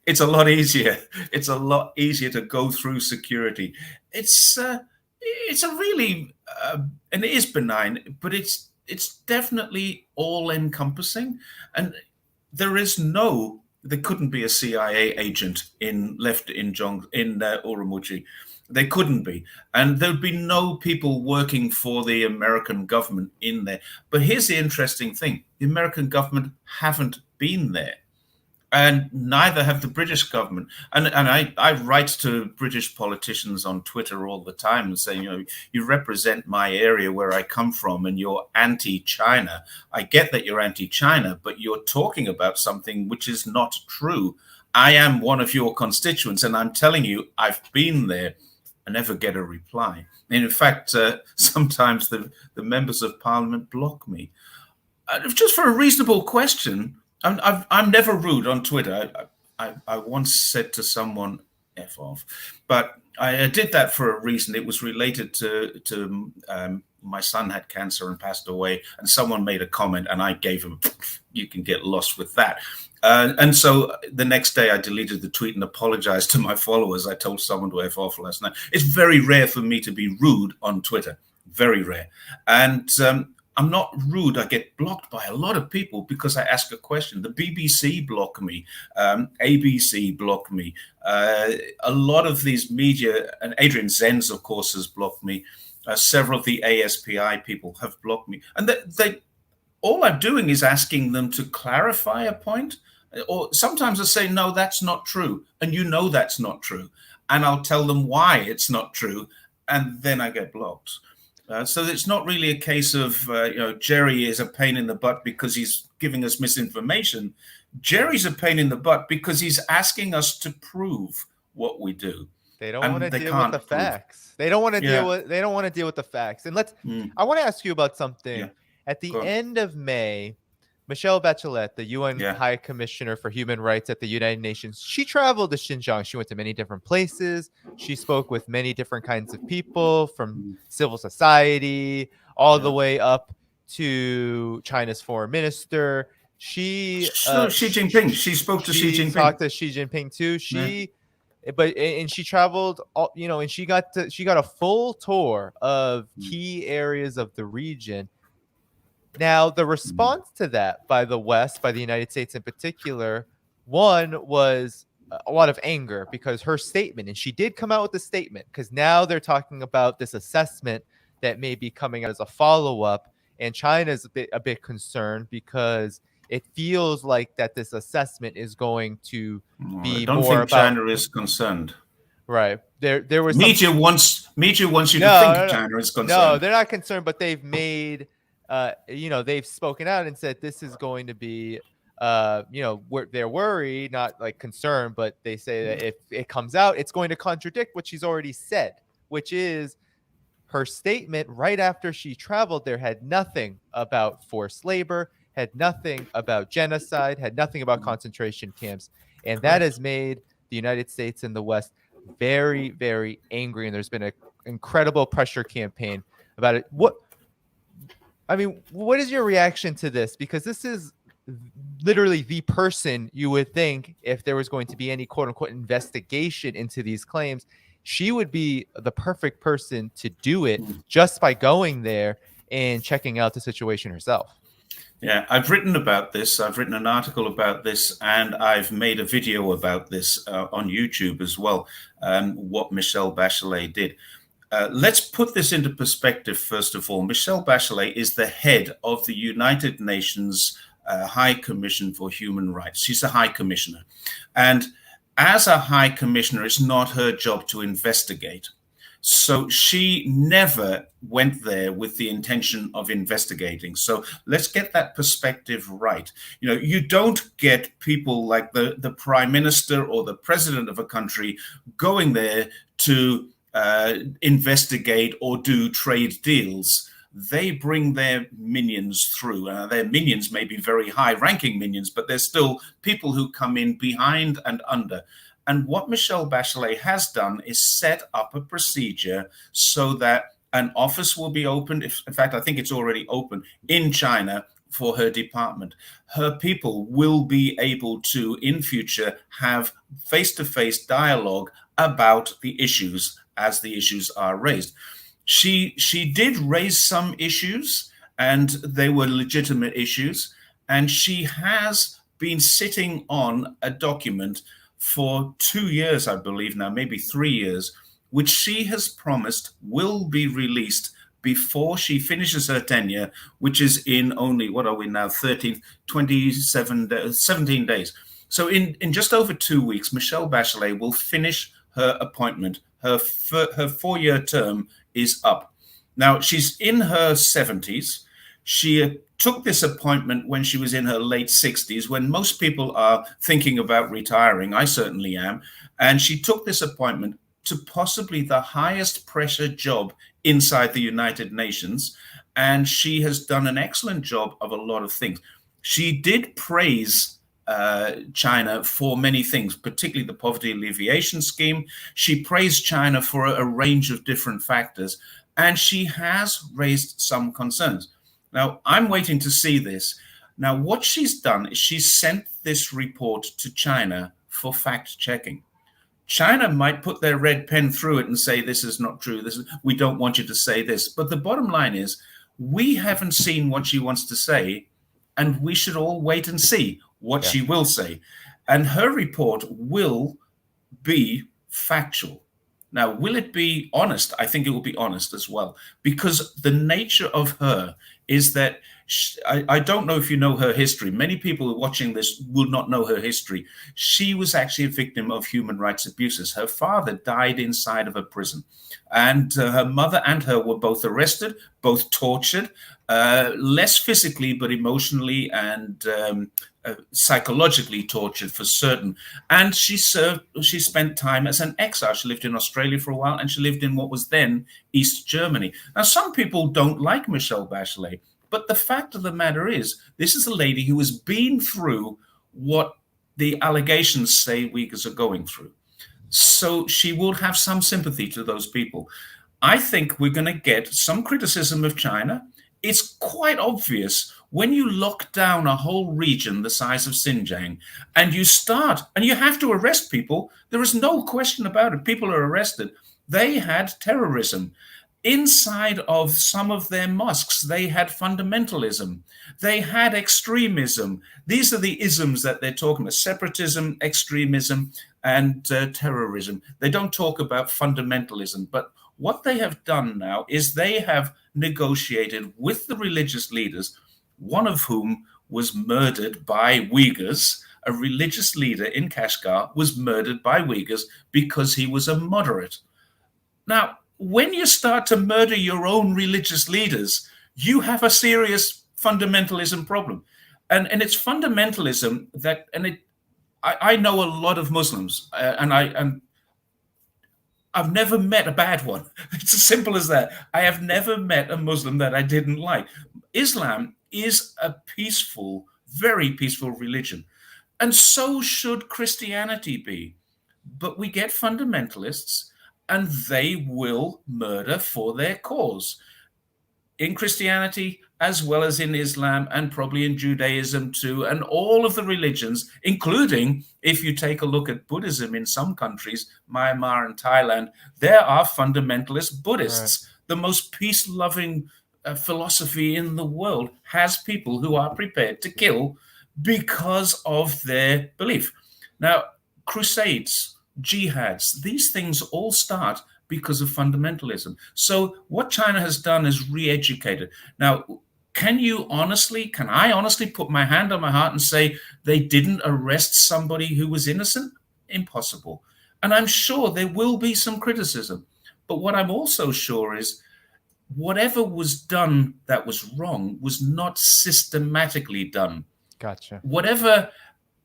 Speaker 2: it's a lot easier. It's a lot easier to go through security. It's a really, and it is benign, but it's definitely all encompassing. And there couldn't be a CIA agent left in Urumqi. There couldn't be. And there'd be no people working for the American government in there. But here's the interesting thing. The American government haven't been there. And neither have the British government. And I write to British politicians on Twitter all the time and say, you represent my area where I come from and you're anti-China. I get that you're anti-China, but you're talking about something which is not true. I am one of your constituents, and I'm telling you, I've been there. I never get a reply. And in fact, sometimes the members of parliament block me. Just for a reasonable question. I'm never rude on Twitter. I once said to someone, F off. But I did that for a reason. It was related to my son had cancer and passed away, and someone made a comment, and I gave him, you can get lost with that. And so the next day I deleted the tweet and apologized to my followers. I told someone to F off last night. It's very rare for me to be rude on Twitter. Very rare. And I'm not rude. I get blocked by a lot of people because I ask a question. The BBC block me, ABC block me. A lot of these media, and Adrian Zenz, of course, has blocked me. Several of the ASPI people have blocked me. And they all I'm doing is asking them to clarify a point. Or sometimes I say, no, that's not true. And that's not true. And I'll tell them why it's not true. And then I get blocked. So it's not really a case of, Jerry is a pain in the butt because he's giving us misinformation. Jerry's a pain in the butt because he's asking us to prove what we do.
Speaker 1: They don't want to deal with the facts. They don't want to deal with the facts. And I want to ask you about something. Yeah. At the end of May, Michelle Bachelet, the UN High Commissioner for Human Rights at the United Nations, she traveled to Xinjiang. She went to many different places. She spoke with many different kinds of people, from civil society all the way up to China's foreign minister. Xi
Speaker 2: Jinping. She spoke to Xi Jinping.
Speaker 1: Talked to Xi Jinping too. She traveled, and she got a full tour of key areas of the region. Now, the response to that by the West, by the United States in particular, one was a lot of anger because her statement, and she did come out with a statement, because now they're talking about this assessment that may be coming out as a follow-up, and China's a bit concerned because it feels like that this assessment is going to be more about...
Speaker 2: I don't think China is concerned.
Speaker 1: Right. There was some.
Speaker 2: Media wants you to
Speaker 1: No,
Speaker 2: think
Speaker 1: no, no,
Speaker 2: China is
Speaker 1: no.
Speaker 2: concerned.
Speaker 1: They're not concerned, but they've made, they've spoken out and said this is going to be, they're worried, not like concerned, but they say that if it comes out, it's going to contradict what she's already said, which is her statement right after she traveled there had nothing about forced labor, had nothing about genocide, had nothing about concentration camps. And that has made the United States and the West very, very angry. And there's been an incredible pressure campaign about it. What is your reaction to this? Because this is literally the person you would think, if there was going to be any quote unquote investigation into these claims, she would be the perfect person to do it just by going there and checking out the situation herself.
Speaker 2: Yeah, I've written about this. I've written an article about this, and I've made a video about this on YouTube as well, what Michelle Bachelet did. Let's put this into perspective, first of all. Michelle Bachelet is the head of the United Nations High Commission for Human Rights. She's a high commissioner. And as a high commissioner, it's not her job to investigate. So she never went there with the intention of investigating. So let's get that perspective right. You don't get people like the prime minister or the president of a country going there to investigate or do trade deals. They bring their minions through. Their minions may be very high-ranking minions, but they're still people who come in behind and under. And what Michelle Bachelet has done is set up a procedure so that an office will be opened. In fact, I think it's already open in China for her department. Her people will be able to, in future, have face-to-face dialogue about the issues as the issues are raised. She did raise some issues, and they were legitimate issues, and she has been sitting on a document for 2 years, I believe now, maybe 3 years, which she has promised will be released before she finishes her tenure, which is in only, what are we now, 17 days. So in just over 2 weeks, Michelle Bachelet will finish her appointment. Her 4-year term is up. Now, she's in her 70s. She took this appointment when she was in her late 60s, when most people are thinking about retiring. I certainly am. And she took this appointment to possibly the highest pressure job inside the United Nations. And she has done an excellent job of a lot of things. She did praise China for many things, particularly the poverty alleviation scheme. She praised China for a range of different factors, and she has raised some concerns. Now, I'm waiting to see this. Now, what she's done is she's sent this report to China for fact-checking. China might put their red pen through it and say, this is not true. We don't want you to say this. But the bottom line is, we haven't seen what she wants to say, and we should all wait and see what she will say. And her report will be factual. Now, will it be honest? I think it will be honest as well, because the nature of her is that I don't know if you know her history. Many people watching this will not know her history. She was actually a victim of human rights abuses. Her father died inside of a prison, and her mother and her were both arrested, both tortured, less physically, but emotionally and psychologically tortured for certain. And she spent time as an exile. She lived in Australia for a while, and she lived in what was then East Germany. Now, some people don't like Michelle Bachelet, but the fact of the matter is, this is a lady who has been through what the allegations say Uyghurs are going through. So she will have some sympathy to those people. I think we're going to get some criticism of China. It's quite obvious when you lock down a whole region the size of Xinjiang and you have to arrest people. There is no question about it. People are arrested. They had terrorism. Inside of some of their mosques, they had fundamentalism. They had extremism. These are the isms that they're talking about: separatism, extremism, and terrorism. They don't talk about fundamentalism. But what they have done now is they have negotiated with the religious leaders, one of whom was murdered by Uyghurs a religious leader in Kashgar was murdered by Uyghurs because he was a moderate. Now, when you start to murder your own religious leaders, you have a serious fundamentalism problem. And it's fundamentalism that, I know a lot of Muslims, and I've never met a bad one. It's as simple as that. I have never met a Muslim that I didn't like. Islam is a peaceful, very peaceful religion, and so should Christianity be. But we get fundamentalists, and they will murder for their cause. In Christianity, as well as in Islam, and probably in Judaism too, and all of the religions, including, if you take a look at Buddhism in some countries, Myanmar and Thailand, there are fundamentalist Buddhists. Right. The most peace-loving philosophy in the world has people who are prepared to kill because of their belief. Now, crusades, jihads, these things all start because of fundamentalism. So what China has done is re-educated. Now, can I honestly put my hand on my heart and say they didn't arrest somebody who was innocent? Impossible. And I'm sure there will be some criticism. But what I'm also sure is whatever was done that was wrong was not systematically done.
Speaker 1: Gotcha.
Speaker 2: Whatever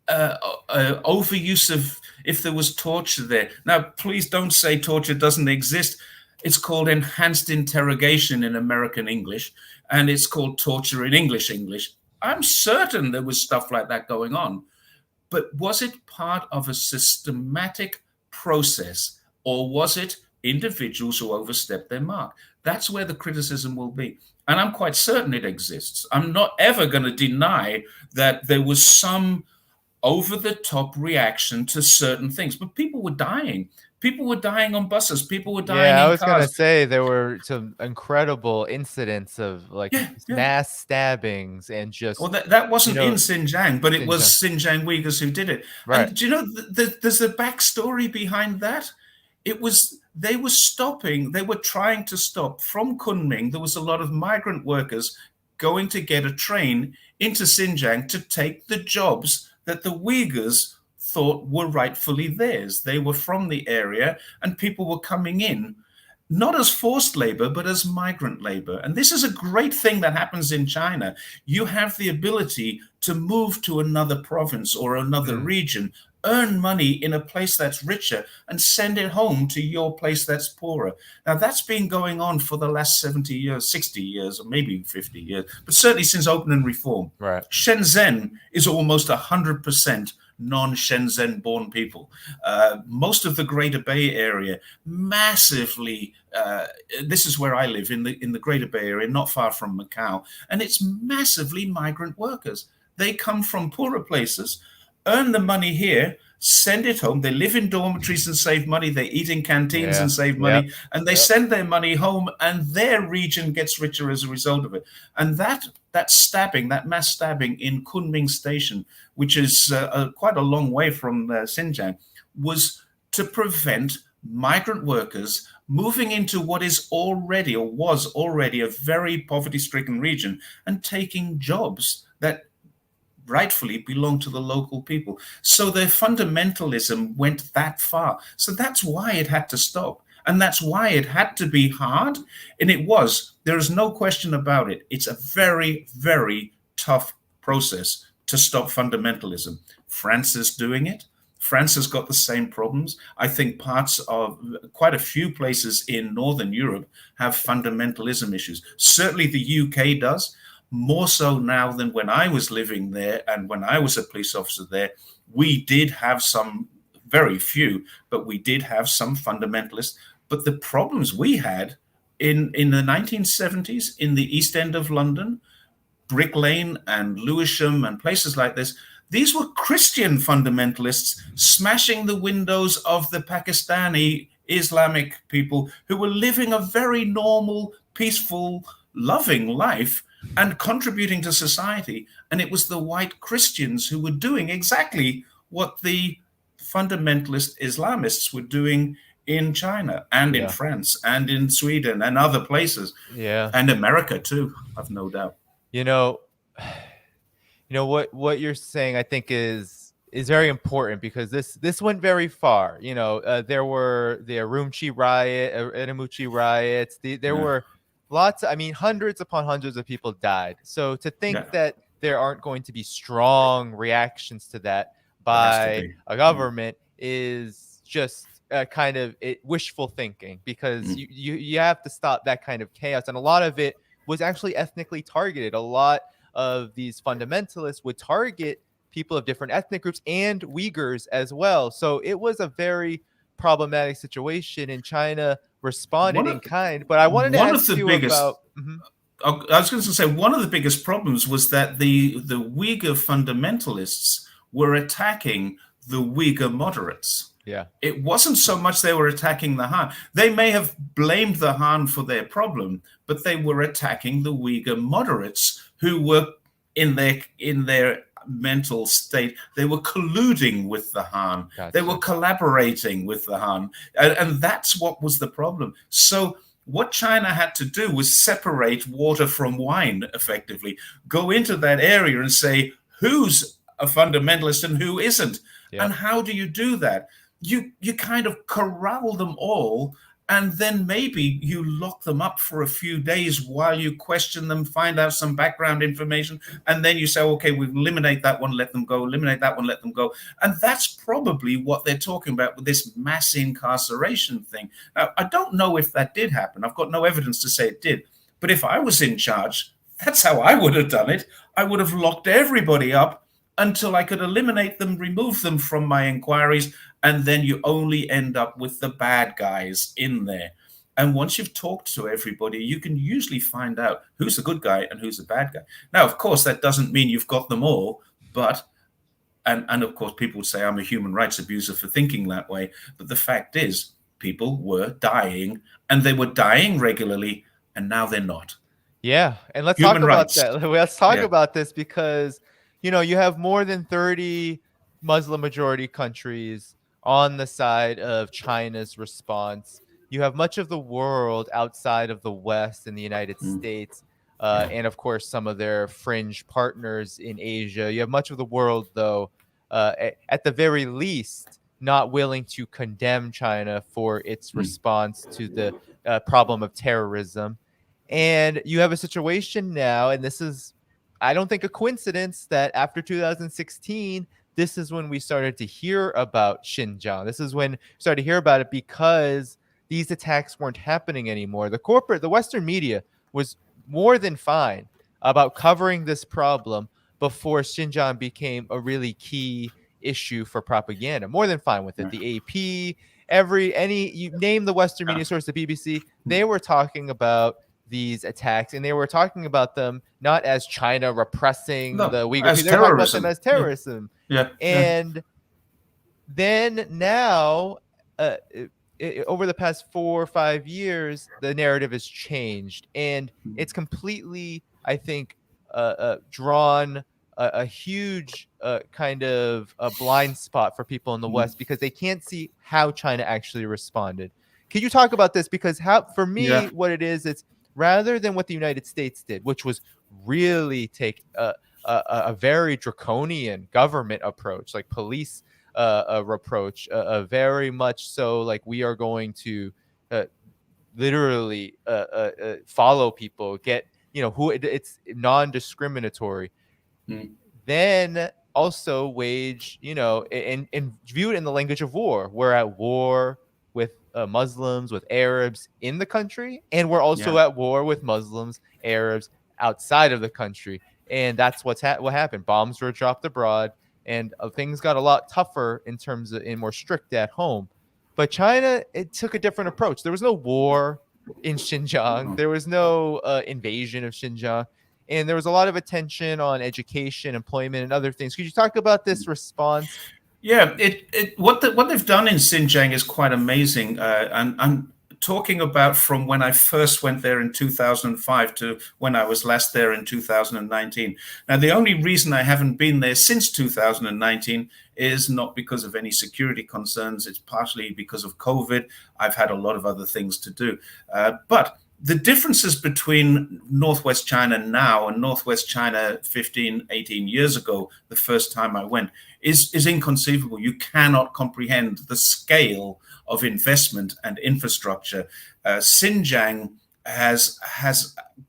Speaker 2: overuse of, if there was torture there. Now, please don't say torture doesn't exist. It's called enhanced interrogation in American English, and it's called torture in English. I'm certain there was stuff like that going on. But was it part of a systematic process, or was it individuals who overstepped their mark? That's where the criticism will be. And I'm quite certain it exists. I'm not ever going to deny that there was some over-the-top reaction to certain things. But people were dying. People were dying on buses. People were dying in cars.
Speaker 1: Yeah, I was going to say there were some incredible incidents of mass stabbings and just...
Speaker 2: Well, that wasn't in Xinjiang, but it was Xinjiang Uyghurs who did it. Right. And do you know, there's a backstory behind that? They were trying to stop from Kunming. There was a lot of migrant workers going to get a train into Xinjiang to take the jobs that the Uyghurs thought were rightfully theirs. They were from the area, and people were coming in, not as forced labor, but as migrant labor. And this is a great thing that happens in China. You have the ability to move to another province or another region, earn money in a place that's richer, and send it home to your place that's poorer. Now, that's been going on for the last 70 years, 60 years, or maybe 50 years, but certainly since open and reform.
Speaker 1: Right. Shenzhen
Speaker 2: is almost 100% non-Shenzhen born people. Most of the Greater Bay Area, massively, this is where I live, in the Greater Bay Area, not far from Macau, and it's massively migrant workers. They come from poorer places, earn the money here, send it home. They live in dormitories and save money. They eat in canteens and save money. And they send their money home, and their region gets richer as a result of it. And that stabbing, that mass stabbing in Kunming Station, which is quite a long way from Xinjiang, was to prevent migrant workers moving into what is already, or was already, a very poverty-stricken region and taking jobs that rightfully belong to the local people. So their fundamentalism went that far. So that's why it had to stop. And that's why it had to be hard. And it was. There is no question about it. It's a very, very tough process to stop fundamentalism. France is doing it. France has got the same problems. I think parts of quite a few places in Northern Europe have fundamentalism issues. Certainly the UK does. More so now than when I was living there and when I was a police officer there. We did have some, very few, but we did have some fundamentalists. But the problems we had in the 1970s in the East End of London, Brick Lane and Lewisham and places like this, these were Christian fundamentalists smashing the windows of the Pakistani Islamic people who were living a very normal, peaceful, loving life and contributing to society. And it was the white Christians who were doing exactly what the fundamentalist Islamists were doing in China and in France and in Sweden and other places.
Speaker 1: Yeah.
Speaker 2: And America too, I've no doubt.
Speaker 1: You know what you're saying, I think, is is very important because this went very far. There were the Urumqi riot, Urumqi riots. There
Speaker 2: Yeah.
Speaker 1: were lots. I mean, hundreds upon hundreds of people died. So to think
Speaker 2: Yeah.
Speaker 1: that there aren't going to be strong reactions to that
Speaker 2: There has to
Speaker 1: by
Speaker 2: be.
Speaker 1: a government is just kind of wishful thinking, because
Speaker 2: Mm.
Speaker 1: you have to stop that kind of chaos. And a lot of it was actually ethnically targeted. A lot of these fundamentalists would target people of different ethnic groups and Uyghurs as well. So it was a very problematic situation, and China responded
Speaker 2: One
Speaker 1: in
Speaker 2: of
Speaker 1: kind. But I wanted to
Speaker 2: one of
Speaker 1: ask
Speaker 2: the
Speaker 1: you about.
Speaker 2: biggest I was going to say one of the biggest problems was that the Uyghur fundamentalists were attacking the Uyghur moderates.
Speaker 1: Yeah.
Speaker 2: It wasn't so much they were attacking the Han. They may have blamed the Han for their problem, but they were attacking the Uyghur moderates who were in their mental state. They were colluding with the Han.
Speaker 1: Gotcha.
Speaker 2: They were collaborating with the Han, and that's what was the problem. So what China had to do was separate water from wine, effectively. Go into that area and say who's a fundamentalist and who isn't.
Speaker 1: Yep.
Speaker 2: And how do you do that? You kind of corral them all, and then maybe you lock them up for a few days while you question them, find out some background information, and then you say, okay, we eliminate that one, let them go, eliminate that one, let them go. And that's probably what they're talking about with this mass incarceration thing. Now, I don't know if that did happen. I've got no evidence to say it did. But if I was in charge, that's how I would have done it. I would have locked everybody up until I could eliminate them, remove them from my inquiries, and then you only end up with the bad guys in there. And once you've talked to everybody, you can usually find out who's the good guy and who's the bad guy. Now, of course, that doesn't mean you've got them all, but, and of course, people would say I'm a human rights abuser for thinking that way. But the fact is, people were dying, and they were dying regularly, and now they're not.
Speaker 1: Yeah. And let's
Speaker 2: Human
Speaker 1: talk about
Speaker 2: rights.
Speaker 1: that. Let's talk
Speaker 2: Yeah.
Speaker 1: about this because, you have more than 30 Muslim majority countries on the side of China's response. You have much of the world outside of the West and the United States, and of course some of their fringe partners in Asia. You have much of the world, though, at the very least, not willing to condemn China for its response to the problem of terrorism. And you have a situation now, and this is, I don't think, a coincidence that after 2016, this is when we started to hear about Xinjiang. This is when we started to hear about it because these attacks weren't happening anymore. The Western media was more than fine about covering this problem before Xinjiang became a really key issue for propaganda. More than fine with it. The AP, you name the Western media source, the BBC, they were talking about these attacks, and they were talking about them not as China repressing the Uyghur people. They were talking about them as terrorism.
Speaker 2: Yeah.
Speaker 1: And then now, over the past 4 or 5 years, the narrative has changed, and it's completely, I think, drawn a huge kind of a blind spot for people in the West because they can't see how China actually responded. Can you talk about this? Because for me, what it is, it's rather than what the United States did, which was really take a very draconian government approach, like police approach, very much so like we are going to literally follow people, get, who it's non-discriminatory. Then also wage, and view it in the language of war. We're at war with Muslims, with Arabs in the country, and we're also at war with Muslims, Arabs outside of the country. And that's what happened. Bombs were dropped abroad, and things got a lot tougher in terms of and more strict at home. But China, it took a different approach. There was no war in Xinjiang. There was no invasion of Xinjiang. And there was a lot of attention on education, employment, and other things. Could you talk about this response?
Speaker 2: Yeah, what they've done in Xinjiang is quite amazing. And I'm talking about from when I first went there in 2005 to when I was last there in 2019. Now, the only reason I haven't been there since 2019 is not because of any security concerns. It's partially because of COVID. I've had a lot of other things to do. But the differences between Northwest China now and Northwest China 15, 18 years ago, the first time I went, is inconceivable. You cannot comprehend the scale of investment and infrastructure. Xinjiang has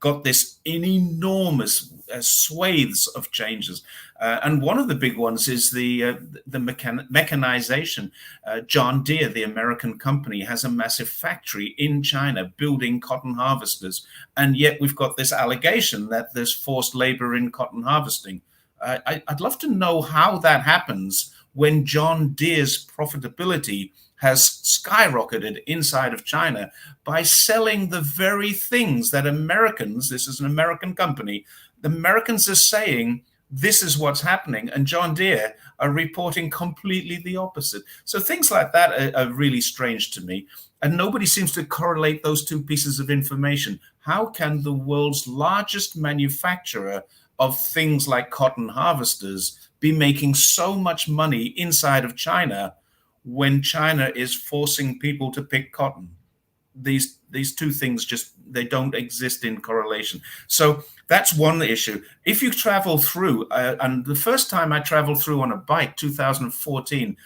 Speaker 2: got this enormous swathes of changes. And one of the big ones is the mechanization. John Deere, the American company, has a massive factory in China building cotton harvesters. And yet we've got this allegation that there's forced labor in cotton harvesting. I'd love to know how that happens when John Deere's profitability has skyrocketed inside of China by selling the very things that Americans, this is an American company, the Americans are saying this is what's happening, and John Deere are reporting completely the opposite. So things like that are really strange to me, and nobody seems to correlate those two pieces of information. How can the world's largest manufacturer of things like cotton harvesters be making so much money inside of China when China is forcing people to pick cotton? These two things they don't exist in correlation. So that's one issue. If you travel through, and the first time I traveled through on a bike, 2014,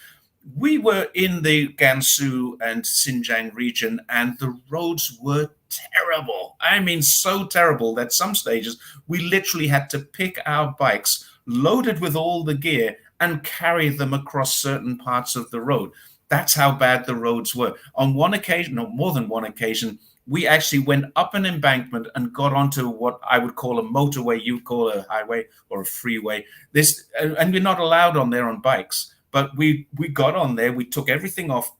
Speaker 2: we were in the Gansu and Xinjiang region, and the roads were terrible. I mean, so terrible that some stages we literally had to pick our bikes loaded with all the gear and carry them across certain parts of the road. That's how bad the roads were. On one occasion, or more than one occasion, we actually went up an embankment and got onto what I would call a motorway, you call a highway or a freeway. And we're not allowed on there on bikes. But we got on there, we took everything off,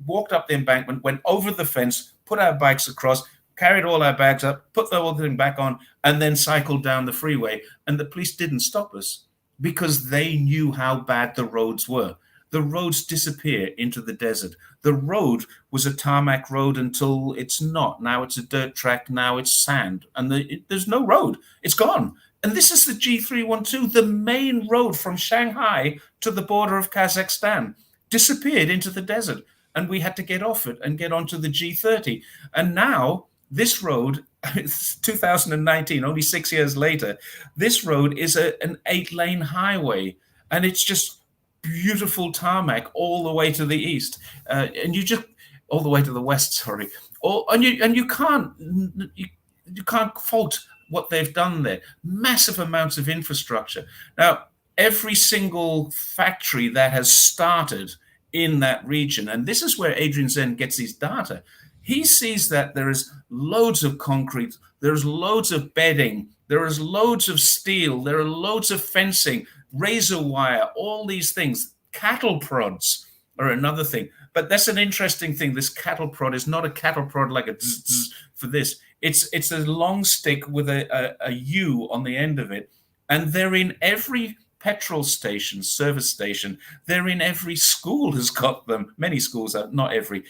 Speaker 2: walked up the embankment, went over the fence, put our bikes across, carried all our bags up, put the whole thing back on, and then cycled down the freeway. And the police didn't stop us because they knew how bad the roads were. The roads disappear into the desert. The road was a tarmac road until it's not. Now it's a dirt track. Now it's sand. And there's no road. It's gone. And this is the G312, the main road from Shanghai to the border of Kazakhstan, disappeared into the desert. And we had to get off it and get onto the G30. And now this road, it's 2019, only 6 years later, this road is an 8-lane highway. And it's just beautiful tarmac all the way to the east, and you just all the way to the west. Sorry, you can't fault what they've done there. Massive amounts of infrastructure. Now, every single factory that has started in that region, and this is where Adrian Zen gets his data. He sees that there is loads of concrete, there's loads of bedding, there is loads of steel, there are loads of fencing, razor wire, all these things. Cattle prods are another thing. But that's an interesting thing. This cattle prod is not a cattle prod like a zzz, zzz for this. It's a long stick with a U on the end of it. And they're in every petrol station, service station. They're in every school has got them. Many schools are, not every.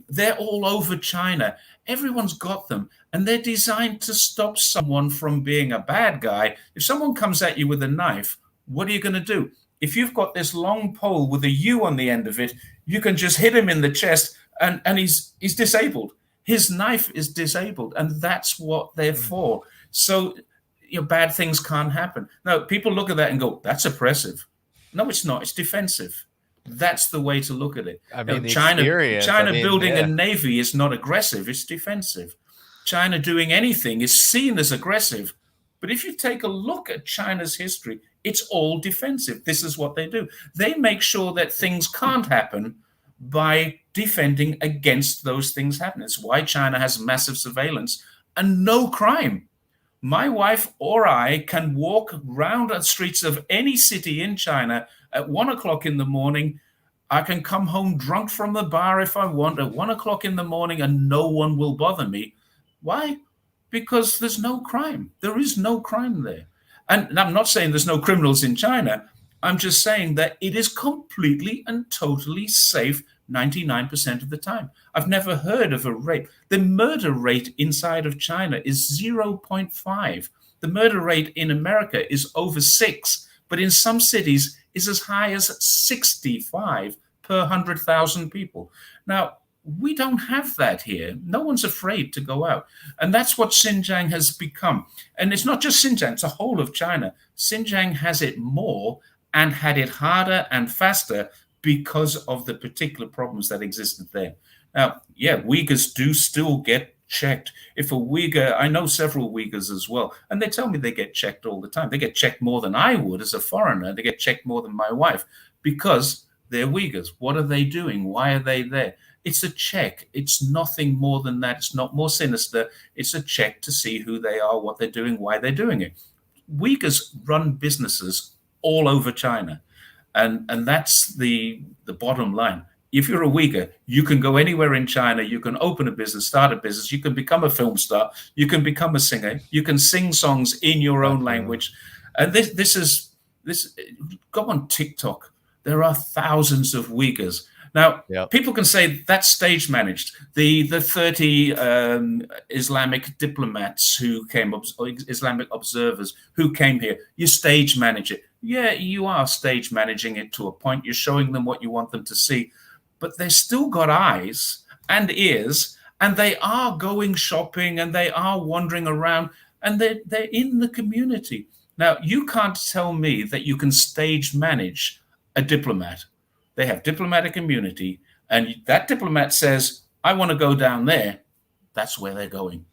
Speaker 2: They're all over China. Everyone's got them. And they're designed to stop someone from being a bad guy. If someone comes at you with a knife, what are you going to do? If you've got this long pole with a U on the end of it, you can just hit him in the chest and he's disabled. His knife is disabled, and that's what they're for. So, bad things can't happen. Now, people look at that and go, that's oppressive. No, it's not. It's defensive. That's the way to look at it.
Speaker 1: I mean,
Speaker 2: China building a navy is not aggressive. It's defensive. China doing anything is seen as aggressive. But if you take a look at China's history, it's all defensive. This is what they do. They make sure that things can't happen by defending against those things happening. It's why China has massive surveillance and no crime. My wife or I can walk around the streets of any city in China at 1 o'clock in the morning. I can come home drunk from the bar if I want at 1 o'clock in the morning and no one will bother me. Why? Because there's no crime. There is no crime there. And I'm not saying there's no criminals in China. I'm just saying that it is completely and totally safe 99% of the time. I've never heard of a rape. The murder rate inside of China is 0.5. The murder rate in America is over 6, but in some cities is as high as 65 per 100,000 people. Now, We don't have that here. No one's afraid to go out. And that's what Xinjiang has become. And it's not just Xinjiang, it's the whole of China. Xinjiang has it more and had it harder and faster because of the particular problems that existed there. Now, yeah, Uyghurs do still get checked. If a Uyghur, I know several Uyghurs as well, and they tell me they get checked all the time. They get checked more than I would as a foreigner. They get checked more than my wife because they're Uyghurs. What are they doing? Why are they there? It's a check. It's nothing more than that. It's not more sinister. It's a check to see who they are, what they're doing, why they're doing it. Uyghurs run businesses all over China. And that's the bottom line. If you're a Uyghur, you can go anywhere in China. You can open a business, start a business. You can become a film star. You can become a singer. You can sing songs in your own language. And this. Go on TikTok. There are thousands of Uyghurs. Now, people can say that's stage managed. The 30 Islamic diplomats who came, Islamic observers who came here, you stage manage it. Yeah, you are stage managing it to a point. You're showing them what you want them to see. But they've still got eyes and ears, and they are going shopping, and they are wandering around, and they're in the community. Now, you can't tell me that you can stage manage a diplomat. They have diplomatic immunity, and that diplomat says, I want to go down there. That's where they're going.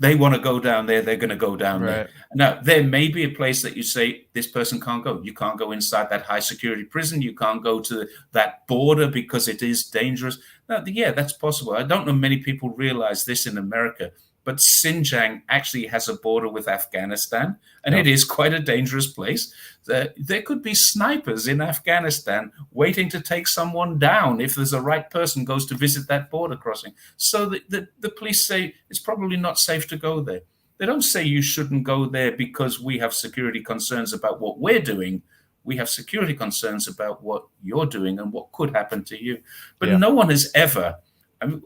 Speaker 2: They want to go down there. They're going to go down there. Now, there may be a place that you say this person can't go. You can't go inside that high security prison. You can't go to that border because it is dangerous. Now, yeah, that's possible. I don't know many people realize this in America, but Xinjiang actually has a border with Afghanistan, and it is quite a dangerous place. There could be snipers in Afghanistan waiting to take someone down if there's a right person goes to visit that border crossing. So the police say it's probably not safe to go there. They don't say you shouldn't go there because we have security concerns about what we're doing. We have security concerns about what you're doing and what could happen to you. But no one has ever,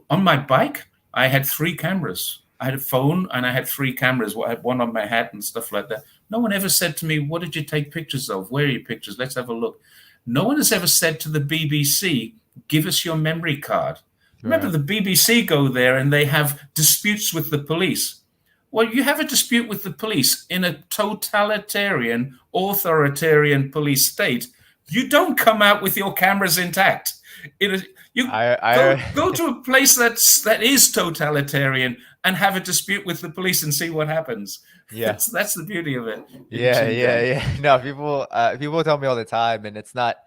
Speaker 2: on my bike, I had 3 cameras. I had a phone and I had 3 cameras. I had one on my hat and stuff like that. No one ever said to me, what did you take pictures of? Where are your pictures? Let's have a look. No one has ever said to the BBC, give us your memory card. Remember, the BBC go there and they have disputes with the police. Well, you have a dispute with the police in a totalitarian, authoritarian police state. You don't come out with your cameras intact. Go to a place that is totalitarian and have a dispute with the police and see what happens. Yeah, that's the beauty of it.
Speaker 1: Yeah. No, people tell me all the time, and it's not.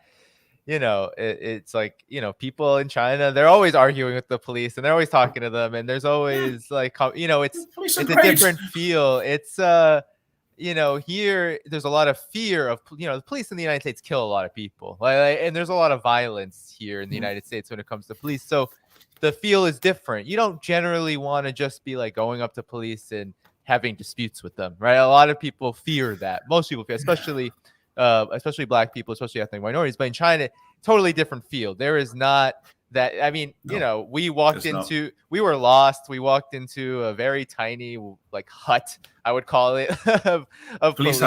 Speaker 1: It's like, people in China, they're always arguing with the police and they're always talking to them, and there's always it's a different feel. It's here there's a lot of fear of, the police in the United States kill a lot of people, and there's a lot of violence here in the United States when it comes to police. So the feel is different. You don't generally want to just be like going up to police and having disputes with them, right? A lot of people fear that. Most people fear, especially Black people, especially ethnic minorities. But in China, totally different field. There is not that. I mean, we were lost. We walked into a very tiny hut, I would call it, of police.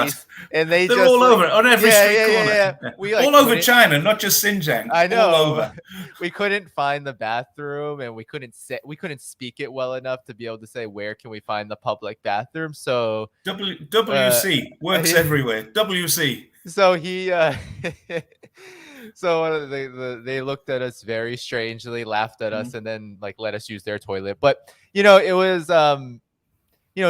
Speaker 1: And they're just
Speaker 2: all over on every street corner.
Speaker 1: Yeah. We
Speaker 2: all over China, not just Xinjiang.
Speaker 1: I know.
Speaker 2: All over.
Speaker 1: We couldn't find the bathroom, and we couldn't speak it well enough to be able to say, where can we find the public bathroom? So
Speaker 2: WC works everywhere. WC.
Speaker 1: So so they looked at us very strangely, laughed at us, and then let us use their toilet. But it was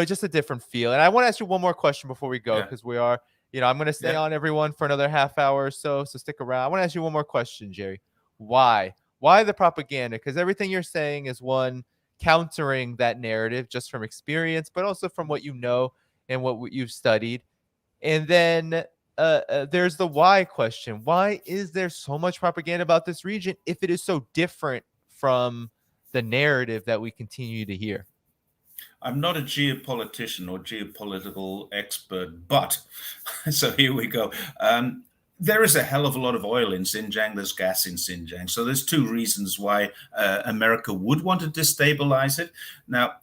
Speaker 1: just a different feel. And I want to ask you one more question before we go, because we are, I'm going to stay on everyone for another half hour or so. So stick around. I want to ask you one more question, Jerry. Why the propaganda? Because everything you're saying is one, countering that narrative just from experience, but also from what you know and what you've studied. And then there's the why question. Why is there so much propaganda about this region if it is so different from the narrative that we continue to hear?
Speaker 2: I'm not a geopolitician or geopolitical expert, but so here we go. There is a hell of a lot of oil in Xinjiang. There's gas in Xinjiang. So there's 2 reasons why America would want to destabilize it. Now,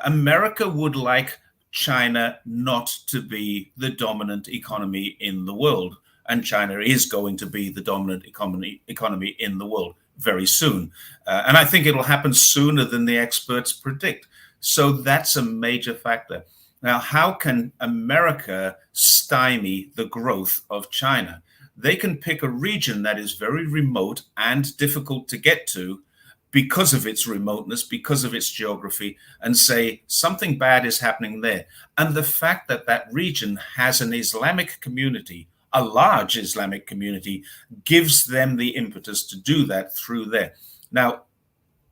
Speaker 2: America would like China not to be the dominant economy in the world. And China is going to be the dominant economy in the world. very soon. And I think it'll happen sooner than the experts predict. So that's a major factor. Now, how can America stymie the growth of China? They can pick a region that is very remote and difficult to get to because of its remoteness, because of its geography, and say something bad is happening there. And the fact that that region has an Islamic community, a large Islamic community, gives them the impetus to do that through there. Now,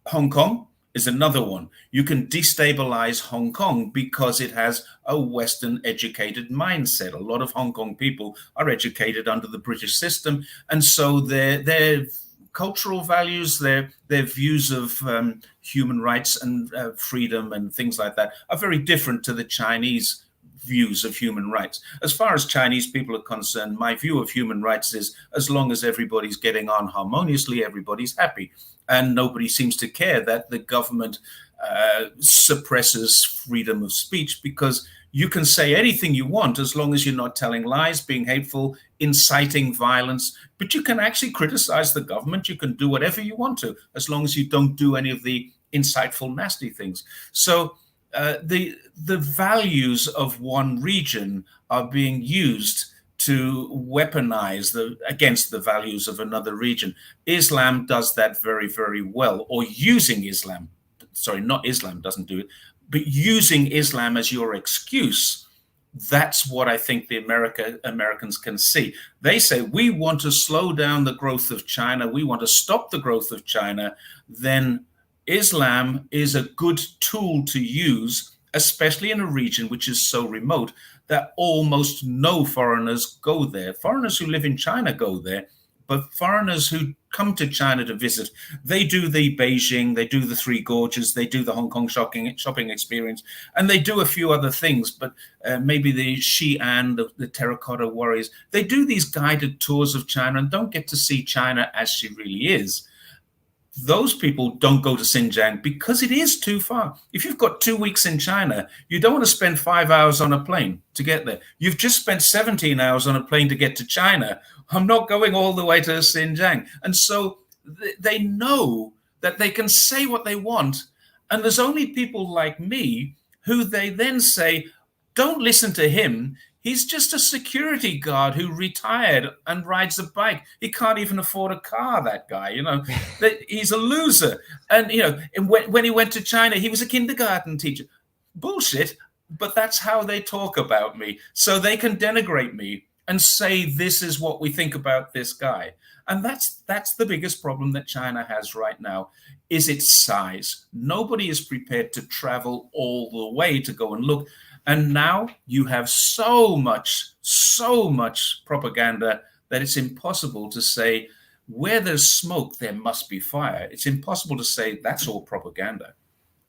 Speaker 2: Hong Kong is another one. You can destabilize Hong Kong because it has a Western educated mindset. A lot of Hong Kong people are educated under the British system, and so their cultural values, their views of human rights and freedom and things like that are very different to the Chinese views of human rights. As far as Chinese people are concerned, my view of human rights is as long as everybody's getting on harmoniously, everybody's happy. And nobody seems to care that the government suppresses freedom of speech, because you can say anything you want as long as you're not telling lies, being hateful, inciting violence. But you can actually criticize the government. You can do whatever you want to, as long as you don't do any of the insightful, nasty things. So the values of one region are being used to weaponize against the values of another region. Islam does that very, very well, or using Islam. Sorry, not Islam doesn't do it, but using Islam as your excuse. That's what I think the Americans can see. They say, we want to slow down the growth of China. We want to stop the growth of China. Then Islam is a good tool to use, especially in a region which is so remote that almost no foreigners go there. Foreigners who live in China go there, but foreigners who come to China to visit, they do the Beijing, they do the Three Gorges, they do the Hong Kong shopping experience, and they do a few other things, but maybe the Xi'an, the terracotta warriors, they do these guided tours of China and don't get to see China as she really is. Those people don't go to Xinjiang because it is too far. If you've got 2 weeks in China, you don't want to spend 5 hours on a plane to get there. You've just spent 17 hours on a plane to get to China. I'm not going all the way to Xinjiang. And so they know that they can say what they want. And there's only people like me who they then say, don't listen to him. He's just a security guard who retired and rides a bike. He can't even afford a car, that guy, he's a loser. And, when he went to China, he was a kindergarten teacher. Bullshit. But that's how they talk about me. So they can denigrate me and say, this is what we think about this guy. And that's the biggest problem that China has right now, is its size. Nobody is prepared to travel all the way to go and look. And now you have so much propaganda that it's impossible to say, where there's smoke, there must be fire. It's impossible to say that's all propaganda,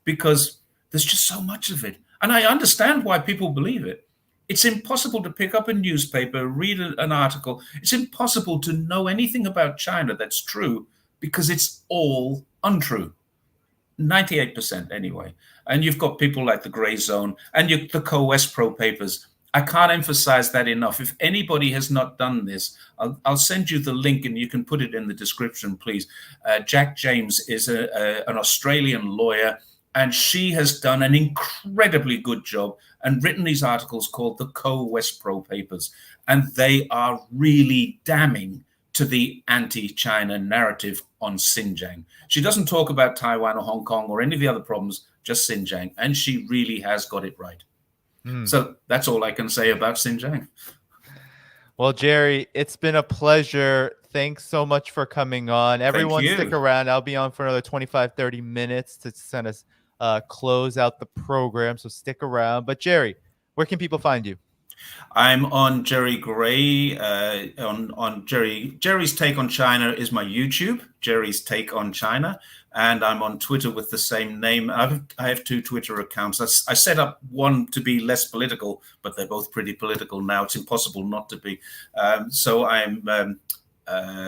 Speaker 2: because there's just so much of it. And I understand why people believe it. It's impossible to pick up a newspaper, read an article. It's impossible to know anything about China that's true, because it's all untrue. 98% anyway. And you've got people like the Grey Zone and the Co-West Pro papers. I can't emphasize that enough. If anybody has not done this, I'll send you the link and you can put it in the description, please. Jack James is an Australian lawyer, and she has done an incredibly good job and written these articles called the Co-West Pro papers. And they are really damning to the anti-China narrative on Xinjiang. She doesn't talk about Taiwan or Hong Kong or any of the other problems, just Xinjiang. And she really has got it right. So that's all I can say about Xinjiang.
Speaker 1: Well, Jerry, it's been a pleasure. Thanks so much for coming on. Everyone stick around. I'll be on for another 25, 30 minutes to send us close out the program. So stick around. But Jerry, where can people find you?
Speaker 2: I'm on Jerry Gray. On Jerry's Take on China is my YouTube, Jerry's Take on China, and I'm on Twitter with the same name. I have 2 Twitter accounts. I set up one to be less political, but they're both pretty political now. It's impossible not to be. So I'm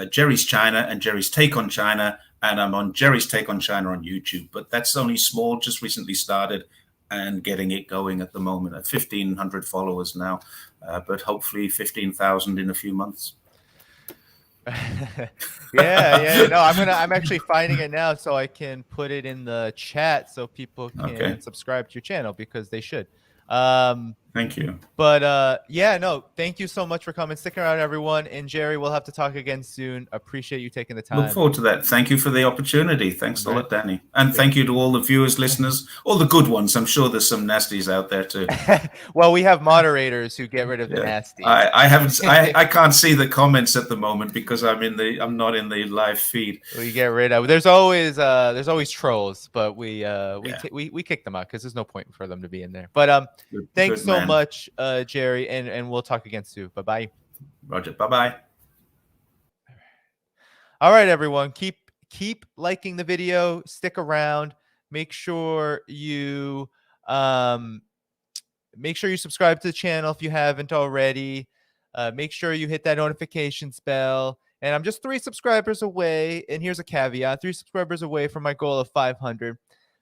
Speaker 2: Jerry's China and Jerry's Take on China, and I'm on Jerry's Take on China on YouTube. But that's only small, just recently started, and getting it going at the moment at 1,500 followers now, but hopefully 15,000 in a few months.
Speaker 1: Yeah. No, I'm actually finding it now so I can put it in the chat so people
Speaker 2: Okay.
Speaker 1: can subscribe to your channel because they should. Um,
Speaker 2: Thank you.
Speaker 1: But yeah, no, thank you so much for coming. Stick around, everyone. And Jerry, we'll have to talk again soon. Appreciate you taking the
Speaker 2: Look
Speaker 1: time.
Speaker 2: forward to that. Thank you for the opportunity. Thanks a
Speaker 1: Right.
Speaker 2: lot, Danny. And thank you to all the viewers, listeners, all the good ones. I'm sure there's some nasties out there too.
Speaker 1: Well, we have moderators who get rid of the
Speaker 2: Yeah.
Speaker 1: nasties.
Speaker 2: I haven't. I can't see the comments at the moment because I'm not in the live feed.
Speaker 1: We get rid of. There's always trolls, but we kick them out because there's no point for them to be in there. But thanks
Speaker 2: Good
Speaker 1: so
Speaker 2: man.
Speaker 1: much, Jerry, and we'll talk again soon. Bye bye.
Speaker 2: Roger. Bye bye.
Speaker 1: All right, everyone. Keep liking the video. Stick around. Make sure you subscribe to the channel if you haven't already. Make sure you hit that notifications bell. And I'm just 3 subscribers away. And here's a caveat: 3 subscribers away from my goal of 500.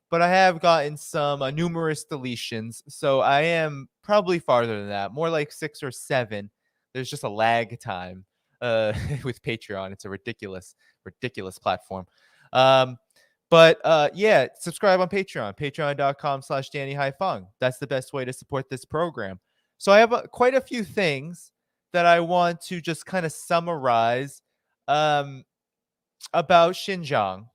Speaker 1: But I have gotten some numerous deletions, so I am probably farther than that, more like 6 or 7. There's just a lag time with Patreon. It's a ridiculous platform. But yeah, subscribe on Patreon, patreon.com/DannyHaiFong. That's the best way to support this program. So I have quite a few things that I want to just kind of summarize about Xinjiang.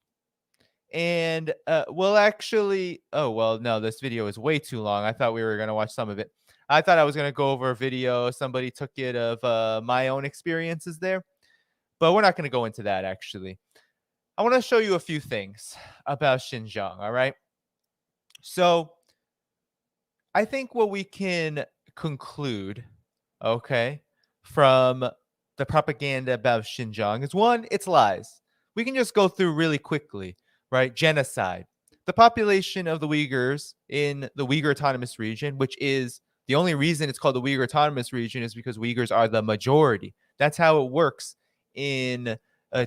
Speaker 1: And we'll actually, oh, well, no, this video is way too long. I thought we were going to watch some of it. I thought I was going to go over a video. Somebody took it of my own experiences there. But we're not going to go into that, actually. I want to show you a few things about Xinjiang, all right? So I think what we can conclude, okay, from the propaganda about Xinjiang is, one, it's lies. We can just go through really quickly, right? Genocide. The population of the Uyghurs in the Uyghur Autonomous Region, which is the only reason it's called the Uyghur Autonomous Region, is because Uyghurs are the majority. That's how it works in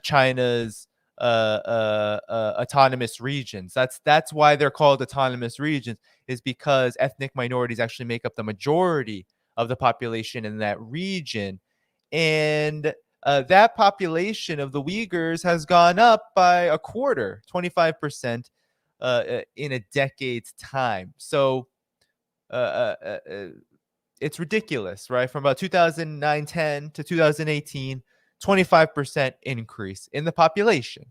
Speaker 1: China's autonomous regions. That's why they're called autonomous regions, is because ethnic minorities actually make up the majority of the population in that region. And that population of the Uyghurs has gone up by a quarter, 25%, in a decade's time. So it's ridiculous, right? From about 2009-10 to 2018, 25% increase in the population.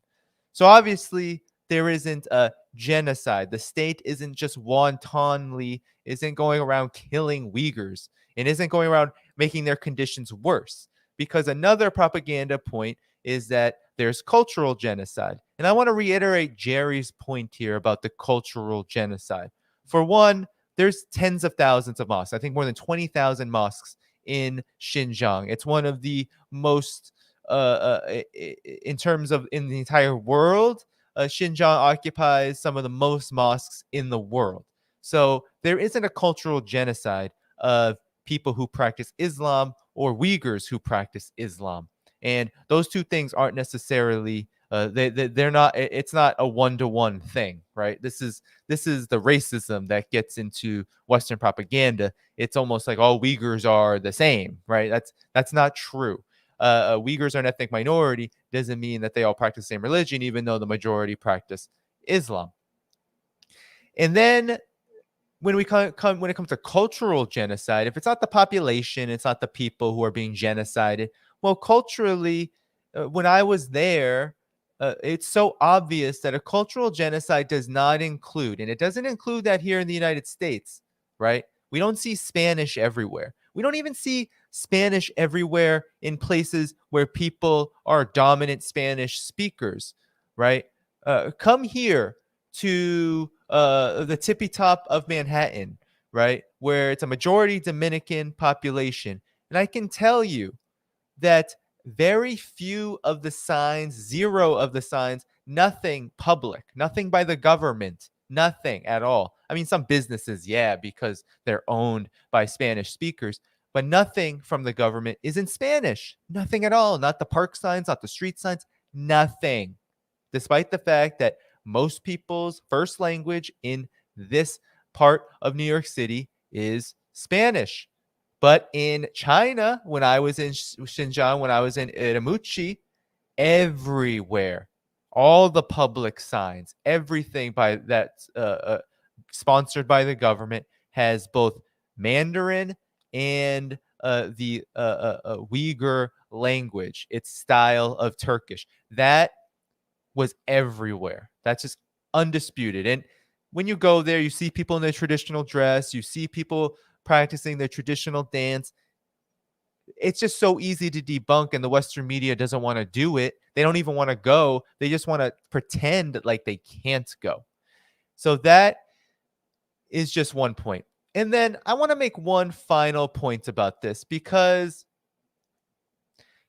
Speaker 1: So obviously there isn't a genocide. The state isn't just wantonly, isn't going around killing Uyghurs, and isn't going around making their conditions worse. Because another propaganda point is that there's cultural genocide. And I want to reiterate Jerry's point here about the cultural genocide. For one, there's tens of thousands of mosques. I think more than 20,000 mosques in Xinjiang. It's one of the most, in terms of in the entire world, Xinjiang occupies some of the most mosques in the world. So there isn't a cultural genocide of people who practice Islam or Uyghurs who practice Islam. And those two things aren't necessarily they're not, it's not a one-to-one thing, right? This is the racism that gets into Western propaganda. It's almost like all Uyghurs are the same, right? That's not true. Uyghurs are an ethnic minority doesn't mean that they all practice the same religion, even though the majority practice Islam. And then when it comes to cultural genocide, if it's not the population, it's not the people who are being genocided. Well, culturally, when I was there, it's so obvious that a cultural genocide does not include, and it doesn't include that here in the United States, right? We don't see Spanish everywhere. We don't even see Spanish everywhere in places where people are dominant Spanish speakers, right? Come here to the tippy top of Manhattan, right, where it's a majority Dominican population. And I can tell you that very few of the signs, 0 of the signs, nothing public, nothing by the government, nothing at all. I mean, some businesses, yeah, because they're owned by Spanish speakers, but nothing from the government is in Spanish. Nothing at all. Not the park signs, not the street signs, nothing. Despite the fact that most people's first language in this part of New York City is Spanish. But in China, when I was in Xinjiang, when I was in Itamuchi, everywhere. All the public signs, everything by that's sponsored by the government has both Mandarin and the Uyghur language, its style of Turkish. That was everywhere. That's just undisputed. And when you go there, you see people in their traditional dress, you see people practicing their traditional dance. It's just so easy to debunk, and the Western media doesn't want to do it. They don't even want to go. They just want to pretend like they can't go. So that is just one point. And then I want to make one final point about this because,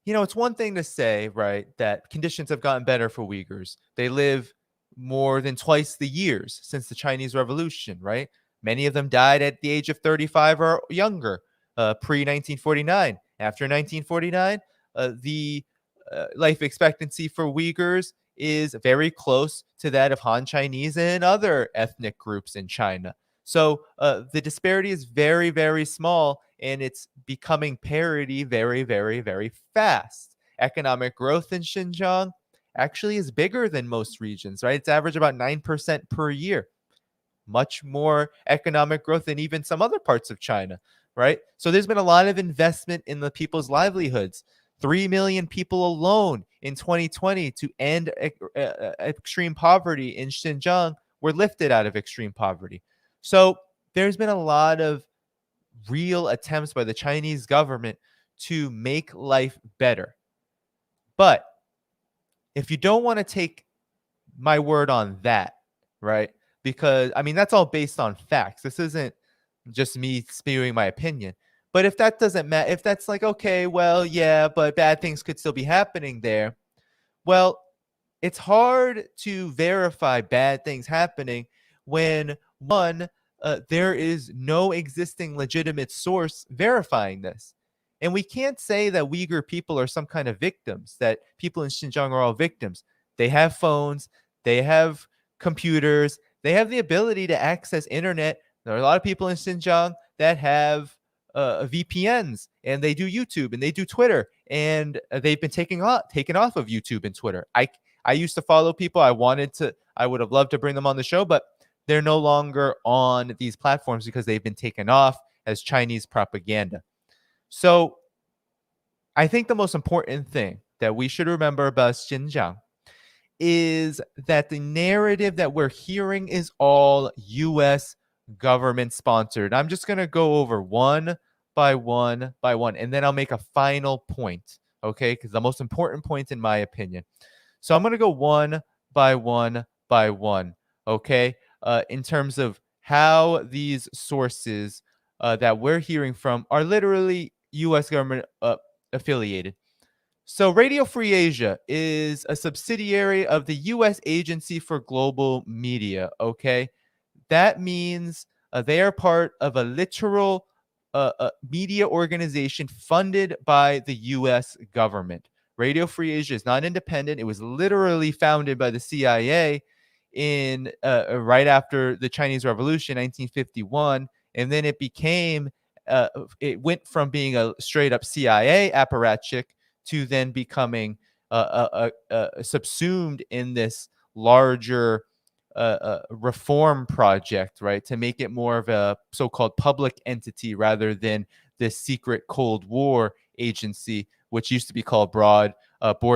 Speaker 1: it's one thing to say, right, that conditions have gotten better for Uyghurs. They live more than twice the years since the Chinese Revolution, right? Many of them died at the age of 35 or younger, pre-1949. After 1949, the life expectancy for Uyghurs is very close to that of Han Chinese and other ethnic groups in China. So the disparity is very, very small, and it's becoming parity very, very, very fast. Economic growth in Xinjiang actually is bigger than most regions, right? It's average about 9% per year. Much more economic growth than even some other parts of China, right? So there's been a lot of investment in the people's livelihoods. 3 million people alone in 2020 to end extreme poverty in Xinjiang were lifted out of extreme poverty. So there's been a lot of real attempts by the Chinese government to make life better. But if you don't want to take my word on that, right? Because, that's all based on facts. This isn't just me spewing my opinion. But if that doesn't matter, if that's like, okay, well, yeah, but bad things could still be happening there. Well, it's hard to verify bad things happening when, one, there is no existing legitimate source verifying this. And we can't say that Uyghur people are some kind of victims, that people in Xinjiang are all victims. They have phones, they have computers, they have the ability to access internet. There are a lot of people in Xinjiang that have VPNs, and they do YouTube and they do Twitter, and they've been taken off of YouTube and Twitter. I used to follow people. I would have loved to bring them on the show, but they're no longer on these platforms because they've been taken off as Chinese propaganda. So I think the most important thing that we should remember about Xinjiang is that the narrative that we're hearing is all U.S. government sponsored. I'm just going to go over one by one, and then I'll make a final point, okay? Because the most important point in my opinion. So I'm going to go one by one, okay? In terms of how these sources that we're hearing from are literally U.S. government affiliated. So Radio Free Asia is a subsidiary of the U.S. Agency for Global Media, okay? That means they are part of a literal media organization funded by the U.S. government. Radio Free Asia is not independent. It was literally founded by the CIA in right after the Chinese Revolution, 1951, and then it went from being a straight up CIA apparatchik to then becoming subsumed in this larger reform project, right? To make it more of a so-called public entity rather than this secret Cold War agency, which used to be called Board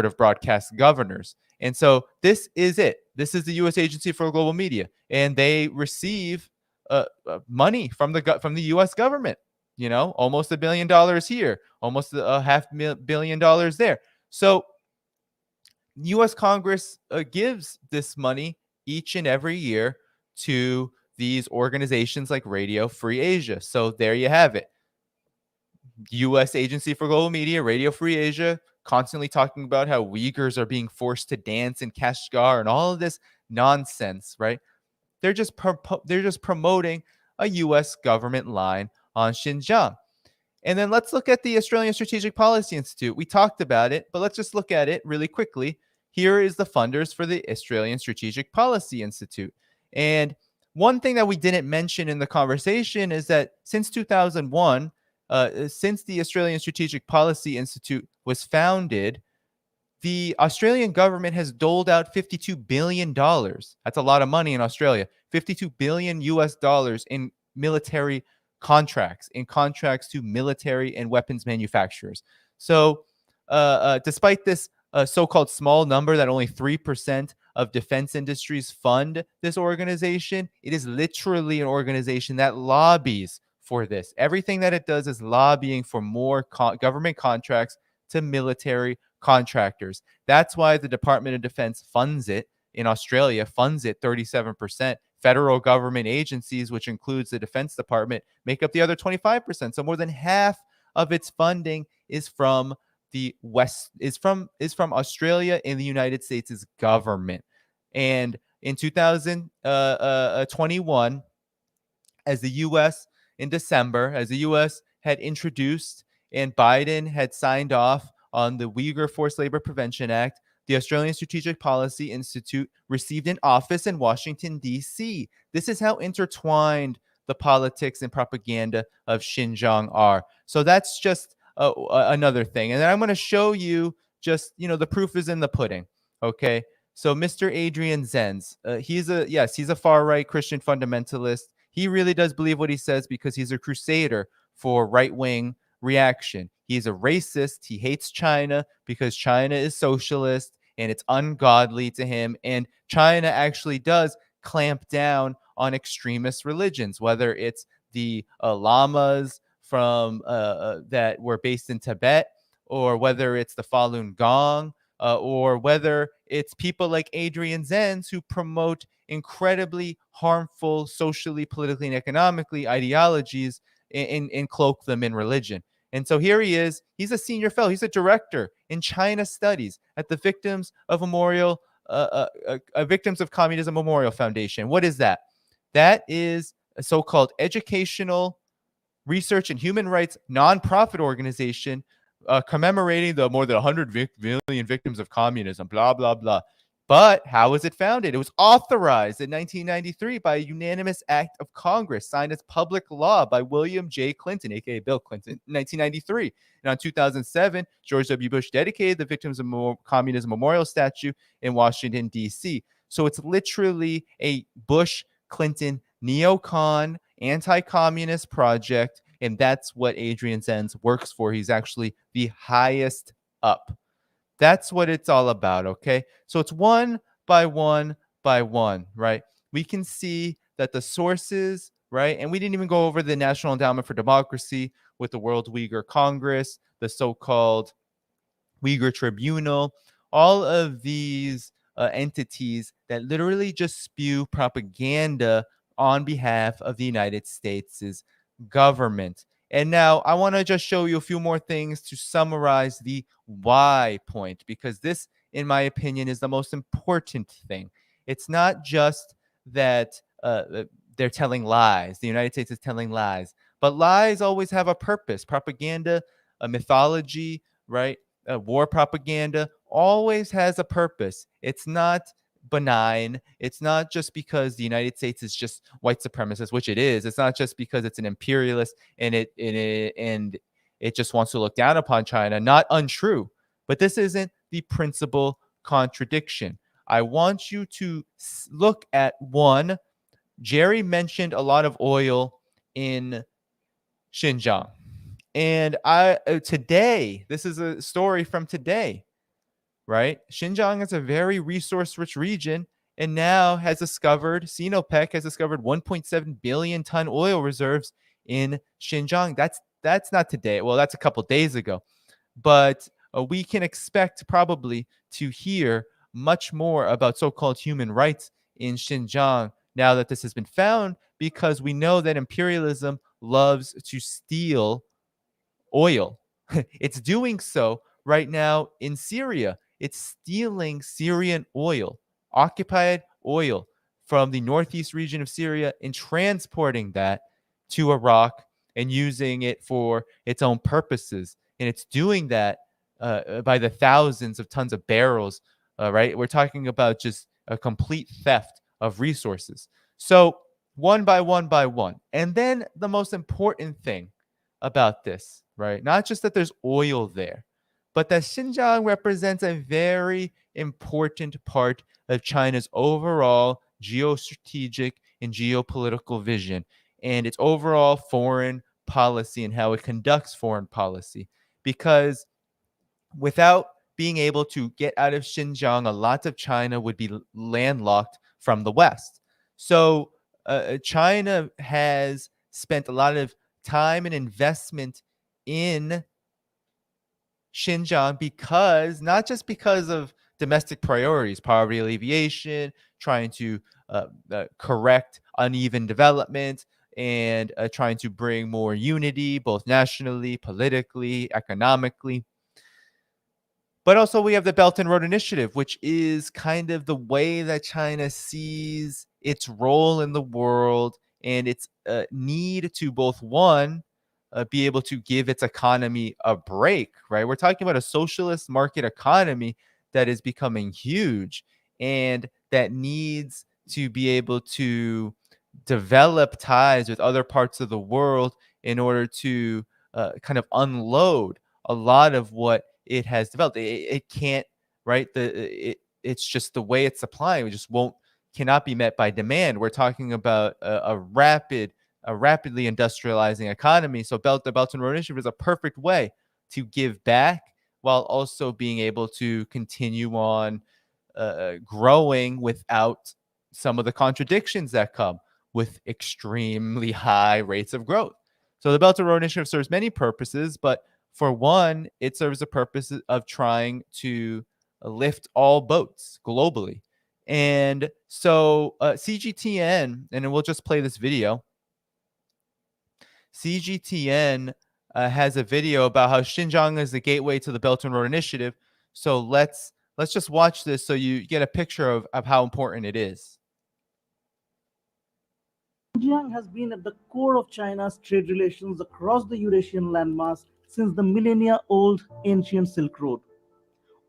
Speaker 1: of Broadcast Governors. And so this is it. This is the U.S. Agency for Global Media, and they receive money from the U.S. government. Almost $1 billion here, almost $500 million there. So U.S. Congress gives this money each and every year to these organizations like Radio Free Asia. So there you have it. U.S. Agency for Global Media, Radio Free Asia, constantly talking about how Uyghurs are being forced to dance in Kashgar and all of this nonsense, right? They're just promoting a U.S. government line on Xinjiang. And then let's look at the Australian Strategic Policy Institute. We talked about it, but let's just look at it really quickly. Here is the funders for the Australian Strategic Policy Institute. And one thing that we didn't mention in the conversation is that since 2001, since the Australian Strategic Policy Institute was founded, the Australian government has doled out $52 billion. That's a lot of money in Australia. 52 billion US dollars in military contracts, in contracts to military and weapons manufacturers. So, despite this so-called small number that only 3% of defense industries fund this organization, it is literally an organization that lobbies for this. Everything that it does is lobbying for more government contracts to military contractors. That's why the Department of Defense funds it in Australia, funds it 37%. Federal government agencies, which includes the Defense Department, make up the other 25%. So more than half of its funding is from the West, is from Australia and the United States' government. And in 2021, as the U.S. in December, as the U.S. had introduced and Biden had signed off on the Uyghur Forced Labor Prevention Act, the Australian Strategic Policy Institute received an office in Washington, D.C. This is how intertwined the politics and propaganda of Xinjiang are. So that's just another thing. And then I'm going to show you just, the proof is in the pudding. Okay. So Mr. Adrian Zenz, he's a far-right Christian fundamentalist. He really does believe what he says because he's a crusader for right-wing reaction. He's a racist. He hates China because China is socialist and it's ungodly to him. And China actually does clamp down on extremist religions, whether it's the lamas from that were based in Tibet, or whether it's the Falun Gong, or whether it's people like Adrian Zenz who promote incredibly harmful socially, politically, and economically ideologies and cloak them in religion. And so here he is. He's a senior fellow. He's a director in China Studies at the Victims of Communism Memorial Foundation. What is that? That is a so-called educational research and human rights nonprofit organization commemorating the more than 100 million victims of communism, blah, blah, blah. But how was it founded? It was authorized in 1993 by a unanimous act of Congress, signed as public law by William J. Clinton, aka Bill Clinton, in 1993. And in 2007, George W. Bush dedicated the Victims of Communism Memorial Statue in Washington, D.C. So it's literally a Bush-Clinton neocon, anti-communist project, and that's what Adrian Zenz works for. He's actually the highest up. That's what it's all about, okay? So it's one by one by one, right? We can see that the sources, right? And we didn't even go over the National Endowment for Democracy with the World Uyghur Congress, the so-called Uyghur Tribunal, all of these entities that literally just spew propaganda on behalf of the United States' government. And now I want to just show you a few more things to summarize the why point, because this, in my opinion, is the most important thing. It's not just that they're telling lies. The United States is telling lies, but lies always have a purpose. Propaganda, a mythology, right? War propaganda always has a purpose. It's not benign. It's not just because the United States is just white supremacist, which it is. It's not just because it's an imperialist and it just wants to look down upon China. Not untrue, but this isn't the principal contradiction. I want you to look at one. Jerry mentioned a lot of oil in Xinjiang. And today, this is a story from today, right? Xinjiang is a very resource-rich region and now has discovered, Sinopec has discovered 1.7 billion ton oil reserves in Xinjiang. That's not today. Well, that's a couple days ago. But we can expect probably to hear much more about so-called human rights in Xinjiang now that this has been found, because we know that imperialism loves to steal oil. It's doing so right now in Syria. It's stealing Syrian oil, occupied oil from the northeast region of Syria, and transporting that to Iraq and using it for its own purposes. And it's doing that by the thousands of tons of barrels, right? We're talking about just a complete theft of resources. So one by one by one. And then the most important thing about this, right? Not just that there's oil there, but that Xinjiang represents a very important part of China's overall geostrategic and geopolitical vision and its overall foreign policy and how it conducts foreign policy. Because without being able to get out of Xinjiang, a lot of China would be landlocked from the West. So China has spent a lot of time and investment in Xinjiang because not just because of domestic priorities, poverty alleviation, trying to correct uneven development, and trying to bring more unity, both nationally, politically, economically. But also we have the Belt and Road Initiative, which is kind of the way that China sees its role in the world and its need to both, one, be able to give its economy a break, right? We're talking about a socialist market economy that is becoming huge and that needs to be able to develop ties with other parts of the world in order to kind of unload a lot of what it has developed. It can't, right? It's just the way it's supplying. It just cannot be met by demand. We're talking about a rapidly industrializing economy. So the Belt and Road Initiative is a perfect way to give back while also being able to continue on growing without some of the contradictions that come with extremely high rates of growth. So the Belt and Road Initiative serves many purposes, but for one, it serves the purpose of trying to lift all boats globally. And so CGTN, and we'll just play this video. CGTN has a video about how Xinjiang is the gateway to the Belt and Road Initiative. So let's just watch this so you get a picture of how important it is.
Speaker 3: Xinjiang has been at the core of China's trade relations across the Eurasian landmass since the millennia-old ancient Silk Road.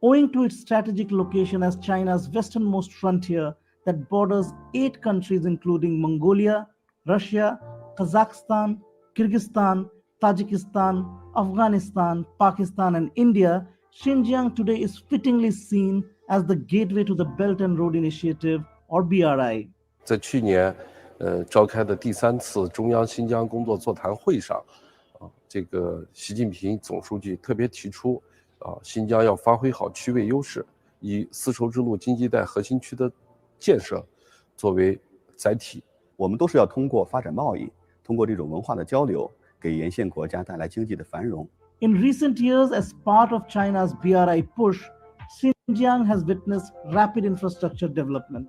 Speaker 3: Owing to its strategic location as China's westernmost frontier that borders 8 countries including Mongolia, Russia, Kazakhstan, Kyrgyzstan, Tajikistan, Afghanistan, Pakistan, and India, Xinjiang today is fittingly seen as the gateway to the Belt and Road Initiative, or BRI.
Speaker 4: 在去年召开的第3次中央新疆工作座谈会上，这个习近平总书记特别提出，新疆要发挥好区位优势，以丝绸之路经济带核心区的建设作为载体。
Speaker 5: 我们都是要通过发展贸易，通过这种文化的交流，给沿线国家带来经济的繁荣。
Speaker 3: In recent years, as part of China's BRI push, Xinjiang has witnessed rapid infrastructure development.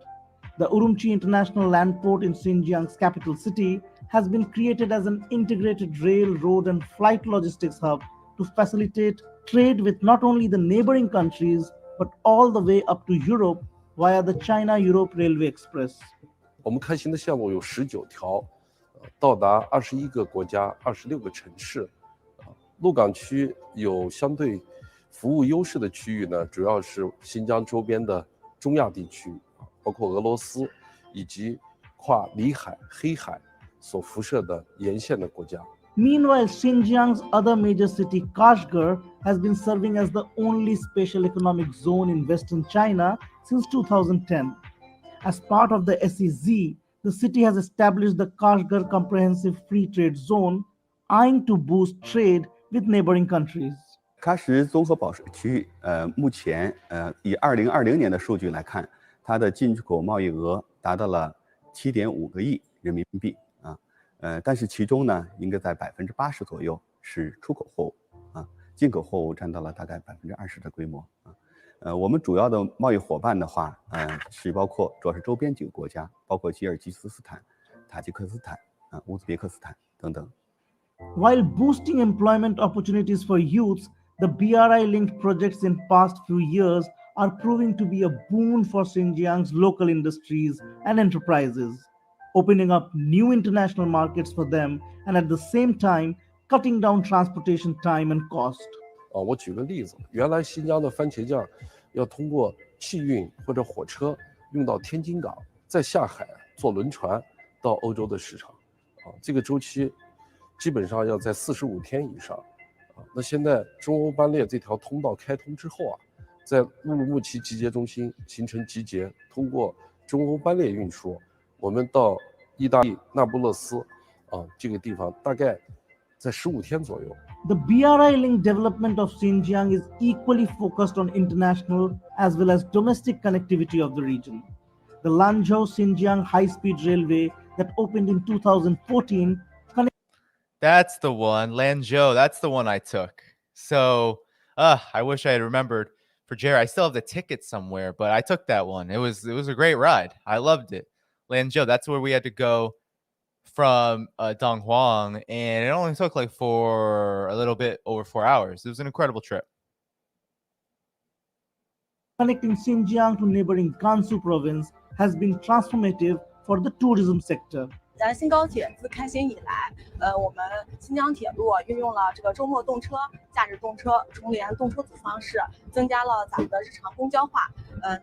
Speaker 3: The Urumqi International Land Port in Xinjiang's capital city has been created as an integrated rail, road, and flight logistics hub to facilitate trade with not only the neighboring countries, but all the way up to Europe via the China-Europe Railway Express.
Speaker 4: 我们开行的项目有19条，到达21个国家、26个城市。陆港区有相对服务优势的区域呢，主要是新疆周边的中亚地区。包括俄罗斯以及跨里海、黑海所辐射的沿线的国家。
Speaker 3: Meanwhile, Xinjiang's other major city, Kashgar, has been serving as the only special economic zone in Western China since 2010. As part of the SEZ, the city has established the Kashgar Comprehensive Free Trade Zone, eyeing to boost trade with neighboring countries.
Speaker 5: 喀什综合保税区，目前以2020年的数据来看。 它的进出口贸易额达到了7.5个亿人民币但是其中呢，应该在80%左右是出口货物进口货物占到了大概20%的规模我们主要的贸易伙伴的话，是包括主要是周边几个国家，包括吉尔吉斯斯坦、塔吉克斯坦乌兹别克斯坦等等。
Speaker 3: While boosting employment opportunities for youths, the BRI-linked projects in past few years are proving to be a boon for Xinjiang's local industries and enterprises, opening up new international markets for them and at the same time cutting down transportation time and cost.
Speaker 4: 我举个例子，原来新疆的番茄酱要通过汽运或者火车运到天津港，再下海坐轮船到欧洲的市场，这个周期基本上要在45天以上。那现在中欧班列这条通道开通之后啊，在乌鲁木齐集结中心形成集结，通过中欧班列运输，我们到意大利那不勒斯这个地方大概在15天左右。
Speaker 3: The BRI-linked development of Xinjiang is equally focused on international as well as domestic connectivity of the region. The Lanzhou-Xinjiang high-speed railway that opened in 2014
Speaker 1: That's the one, Lanzhou. That's the one I took. So, I wish I had remembered for Jerry. I still have the ticket somewhere, but I took that one. It was a great ride. I loved it. Lanzhou. That's where we had to go from Donghuang, and it only took like for a little bit over 4 hours. It was an incredible trip.
Speaker 3: connecting Xinjiang to neighboring Gansu province has been transformative for the tourism sector.
Speaker 6: 新高铁自开行以来，我们新疆铁路运用了这个周末动车、假日动车、重联动车组方式，增加了咱们的日常公交化。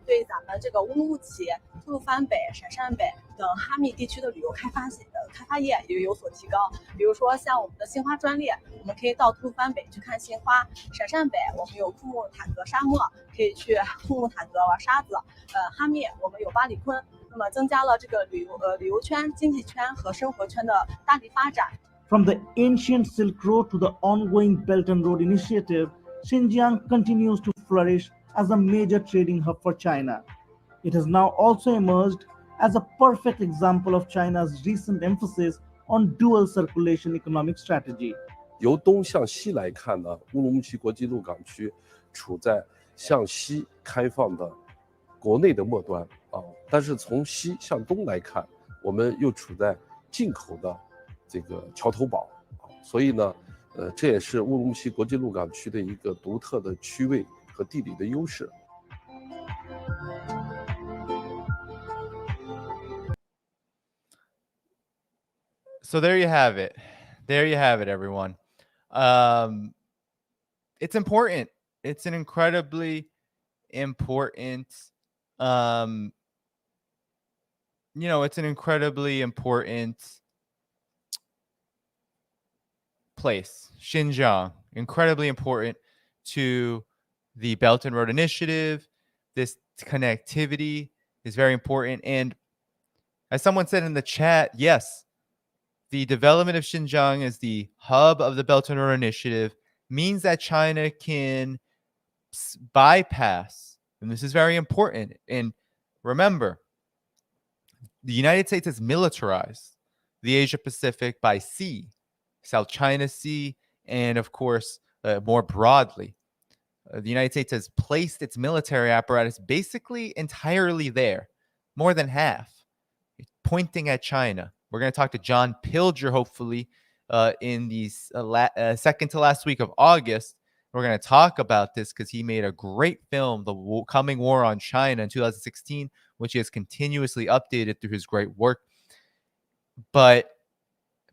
Speaker 6: 对咱们这个乌鲁木齐、吐鲁番北、陕陕北等哈密地区的旅游开发业也有所提高。比如说像我们的杏花专列，我们可以到吐鲁番北去看杏花；陕陕北我们有库木塔格沙漠，可以去库木塔格玩沙子；哈密我们有巴里坤。那么增加了这个旅游圈、经济圈和生活圈的大力发展。
Speaker 3: From the ancient Silk Road to the ongoing Belt and Road Initiative, Xinjiang continues to flourish as a major trading hub for China. It has now also emerged as a perfect example of China's recent emphasis on dual circulation economic strategy.
Speaker 4: 由东向西来看呢，乌鲁木齐国际陆港区处在向西开放的国内的末端但是从西向东来看，我们又处在进口的这个桥头堡所以呢，这也是乌鲁木齐国际陆港区的一个独特的区位和地理的优势。
Speaker 1: So there you have it. There you have it, everyone. It's important. It's an incredibly important it's an incredibly important place. Xinjiang, incredibly important to the Belt and Road Initiative. This connectivity is very important. And as someone said in the chat, yes, the development of Xinjiang as the hub of the Belt and Road Initiative means that China can bypass, and this is very important. And remember, the United States has militarized the Asia Pacific by sea, South China Sea, and of course, more broadly. The United States has placed its military apparatus basically entirely there, more than half, pointing at China. We're going to talk to John Pilger, hopefully, in the second to last week of August. We're going to talk about this because he made a great film, The Coming War on China, in 2016, which he has continuously updated through his great work. But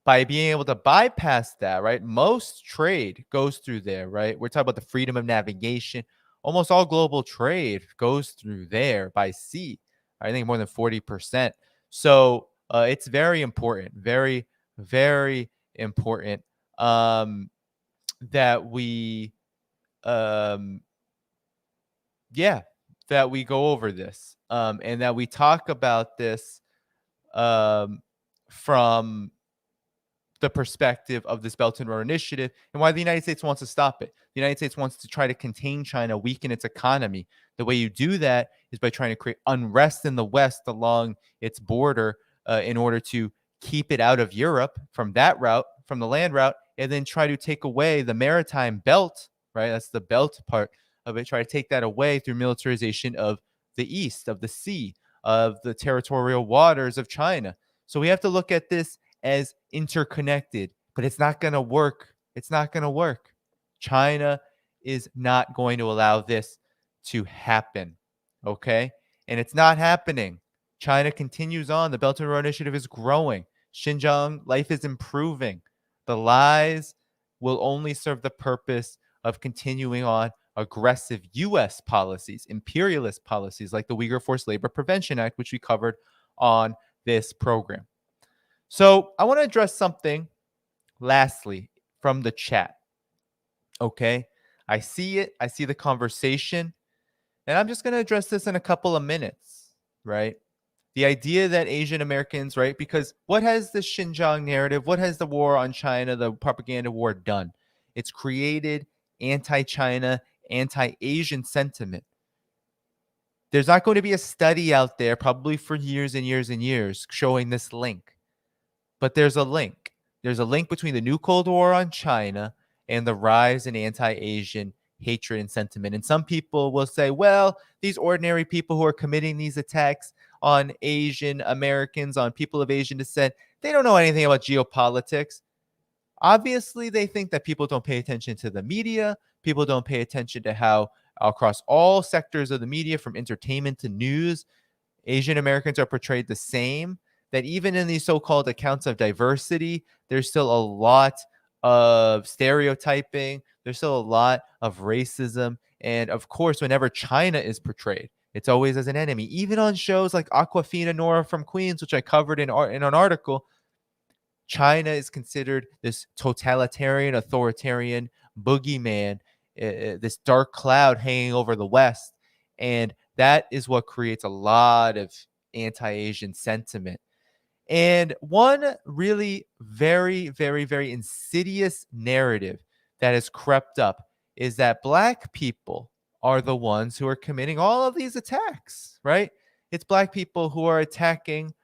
Speaker 1: by being able to bypass that, right, most trade goes through there, right? We're talking about the freedom of navigation. Almost all global trade goes through there by sea. I think more than 40%. So it's very important, very, very important that we that we go over this and that we talk about this from the perspective of this Belt and Road Initiative and why the United States wants to stop it. The United States wants to try to contain China, weaken its economy. The way you do that is by trying to create unrest in the West along its border in order to keep it out of Europe from that route, from the land route, and then try to take away the maritime belt, right? That's the belt part of it. Try to take that away through militarization of the East, of the sea, of the territorial waters of China. So we have to look at this as interconnected, but it's not going to work. It's not going to work. China is not going to allow this to happen, okay? And it's not happening. China continues on. The Belt and Road Initiative is growing. Xinjiang, life is improving. The lies will only serve the purpose of continuing on aggressive U.S. policies, imperialist policies like the Uyghur Forced Labor Prevention Act, which we covered on this program. So I want to address something lastly from the chat. Okay, I see it. I see the conversation. And I'm just going to address this in a couple of minutes, right? The idea that Asian Americans, right? Because what has the Xinjiang narrative, what has the war on China, the propaganda war done? It's created anti-China, anti-Asian sentiment. There's not going to be a study out there, probably for years and years and years, showing this link. But there's a link. There's a link between the new Cold War on China and the rise in anti-Asian hatred and sentiment. And some people will say, well, these ordinary people who are committing these attacks on Asian Americans, on people of Asian descent, they don't know anything about geopolitics. Obviously, they think that people don't pay attention to the media. People don't pay attention to how across all sectors of the media, from entertainment to news, Asian Americans are portrayed the same, that even in these so-called accounts of diversity, there's still a lot of stereotyping. There's still a lot of racism. And of course, whenever China is portrayed, it's always as an enemy. Even on shows like Aquafina Nora from Queens, which I covered in an article, China is considered this totalitarian, authoritarian boogeyman, this dark cloud hanging over the West. And that is what creates a lot of anti-Asian sentiment. And one really very, very, very insidious narrative that has crept up is that Black people are the ones who are committing all of these attacks, right? It's Black people who are attacking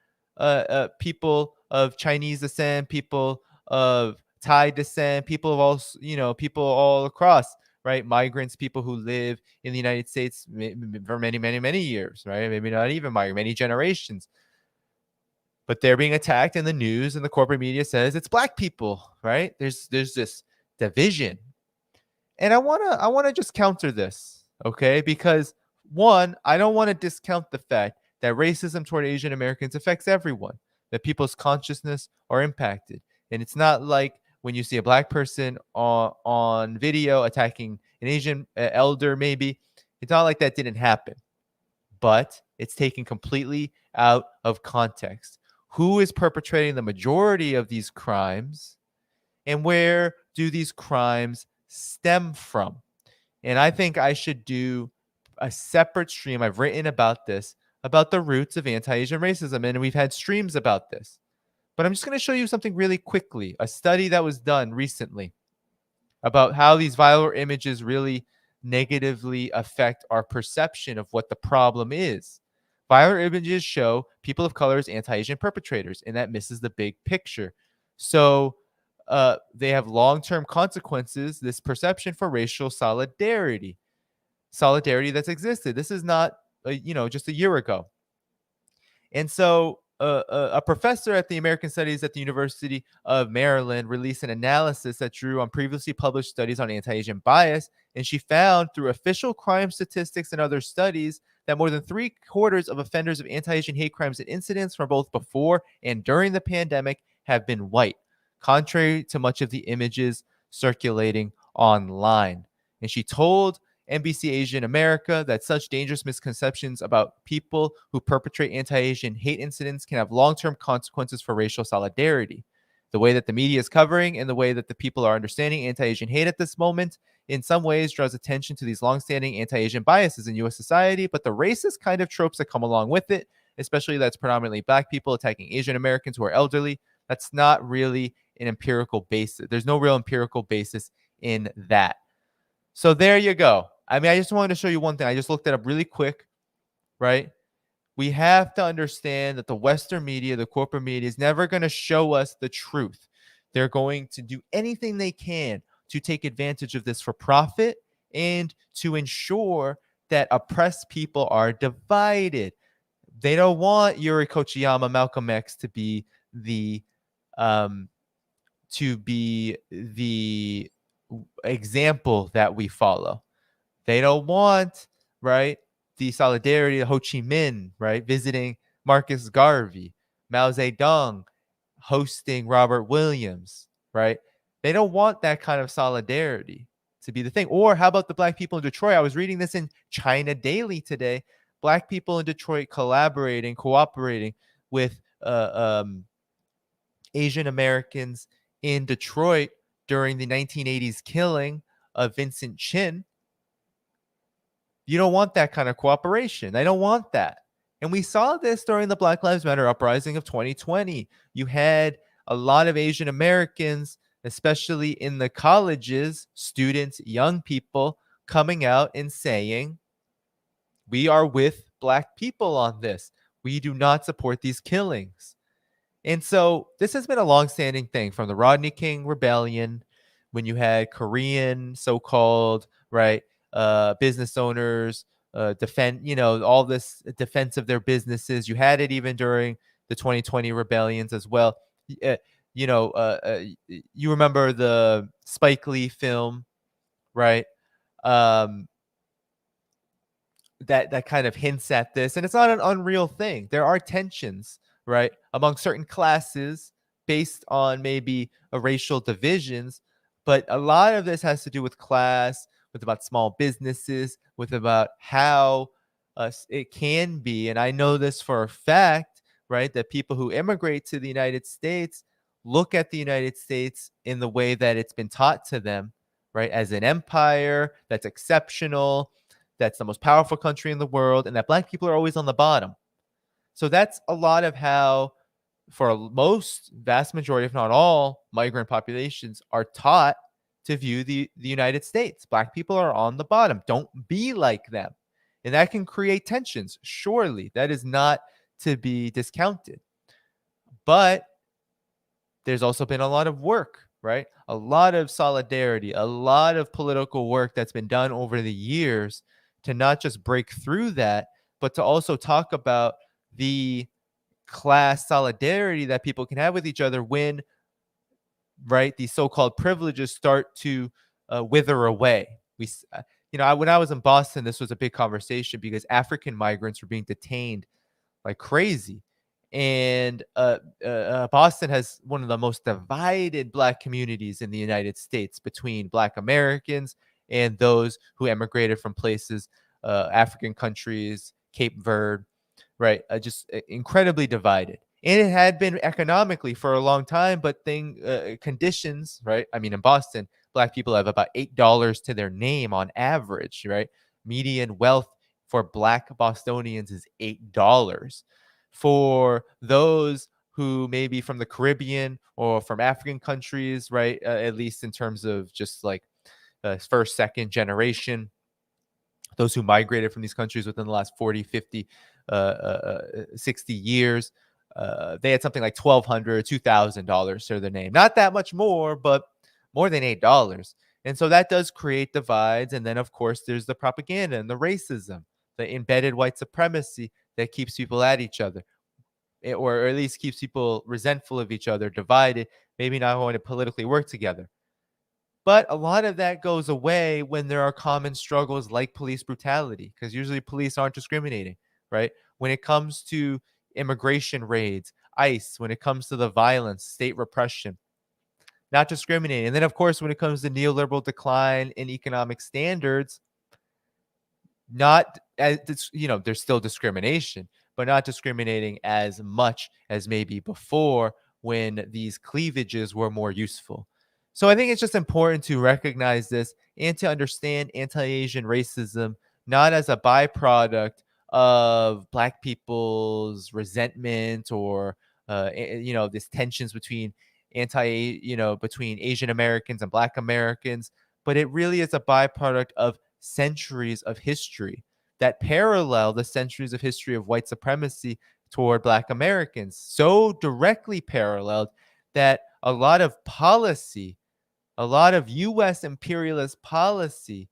Speaker 1: people of Chinese descent, people of Thai descent, people of all, people all across, right? Migrants, people who live in the United States for many, many, many years, right? Maybe not even many generations. But they're being attacked in the news, and the corporate media says it's Black people, right? There's this division. And I wanna just counter this, okay? Because one, I don't want to discount the fact that racism toward Asian Americans affects everyone, that people's consciousness are impacted. And it's not like when you see a Black person on video attacking an Asian elder, maybe, it's not like that didn't happen. But it's taken completely out of context. Who is perpetrating the majority of these crimes, and where do these crimes stem from? And I think I should do a separate stream. I've written about this, about the roots of anti-Asian racism, and we've had streams about this. But I'm just going to show you something really quickly, a study that was done recently about how these viral images really negatively affect our perception of what the problem is. Viral images show people of color as anti-Asian perpetrators, and that misses the big picture. So they have long-term consequences, this perception for racial solidarity that's existed. This is not, just a year ago. And so a professor at the American Studies at the University of Maryland released an analysis that drew on previously published studies on anti-Asian bias. And she found through official crime statistics and other studies that more than 3/4 of offenders of anti-Asian hate crimes and incidents from both before and during the pandemic have been white, contrary to much of the images circulating online. And she told NBC Asian America that such dangerous misconceptions about people who perpetrate anti-Asian hate incidents can have long-term consequences for racial solidarity. The way that the media is covering and the way that the people are understanding anti-Asian hate at this moment in some ways draws attention to these long-standing anti-Asian biases in U.S. society, but the racist kind of tropes that come along with it, especially that's predominantly Black people attacking Asian Americans who are elderly, that's not really an empirical basis. There's no real empirical basis in that. So there you go. I mean, I just wanted to show you one thing. I just looked it up really quick, right? We have to understand that the Western media, the corporate media, is never going to show us the truth. They're going to do anything they can to take advantage of this for profit and to ensure that oppressed people are divided. They don't want Yuri Kochiyama, Malcolm X to be the example that we follow. They don't want, right, the solidarity of Ho Chi Minh, right, visiting Marcus Garvey, Mao Zedong hosting Robert Williams, right? They don't want that kind of solidarity to be the thing. Or how about the Black people in Detroit? I was reading this in China Daily today. Black people in Detroit cooperating with Asian Americans in Detroit during the 1980s killing of Vincent Chin, you don't want that kind of cooperation. They don't want that. And we saw this during the Black Lives Matter uprising of 2020. You had a lot of Asian Americans, especially in the colleges, students, young people, coming out and saying, we are with Black people on this. We do not support these killings. And so this has been a longstanding thing from the Rodney King Rebellion, when you had Korean so-called, right, business owners defend, all this defense of their businesses. You had it even during the 2020 rebellions as well. You remember the Spike Lee film, right? That kind of hints at this, and it's not an unreal thing. There are tensions, right, among certain classes based on maybe racial divisions, but a lot of this has to do with class, with about small businesses, with about how it can be. And I know this for a fact, right, that people who immigrate to the United States look at the United States in the way that it's been taught to them, right, as an empire that's exceptional, that's the most powerful country in the world, and that Black people are always on the bottom. So that's a lot of how, for most, vast majority, if not all, migrant populations are taught to view the United States. Black people are on the bottom. Don't be like them. And that can create tensions. Surely that is not to be discounted. But there's also been a lot of work, right? A lot of solidarity, a lot of political work that's been done over the years to not just break through that, but to also talk about the class solidarity that people can have with each other when, right, these so-called privileges start to wither away. When I was in Boston, this was a big conversation because African migrants were being detained like crazy. And Boston has one of the most divided Black communities in the United States, between Black Americans and those who emigrated from places, African countries, Cape Verde, right? Just incredibly divided. And it had been economically for a long time, but conditions, right? I mean, in Boston, Black people have about $8 to their name on average, right? Median wealth for Black Bostonians is $8. For those who may be from the Caribbean or from African countries, right? At least in terms of just like first, second generation, those who migrated from these countries within the last 40, 50, 60 years, they had something like $1,200, $2,000 to their name. Not that much more, but more than $8. And so that does create divides. And then, of course, there's the propaganda and the racism, the embedded white supremacy that keeps people at each other, or at least keeps people resentful of each other, divided, maybe not going to politically work together. But a lot of that goes away when there are common struggles like police brutality, because usually police aren't discriminating, right? When it comes to immigration raids, ICE, when it comes to the violence, state repression, not discriminating. And then, of course, when it comes to neoliberal decline in economic standards, not as, there's still discrimination, but not discriminating as much as maybe before, when these cleavages were more useful. So I think it's just important to recognize this and to understand anti-Asian racism not as a byproduct of Black people's resentment or this tensions between between Asian Americans and Black Americans, but it really is a byproduct of centuries of history that parallel the centuries of history of white supremacy toward Black Americans, so directly paralleled that a lot of policy, a lot of U.S. imperialist policy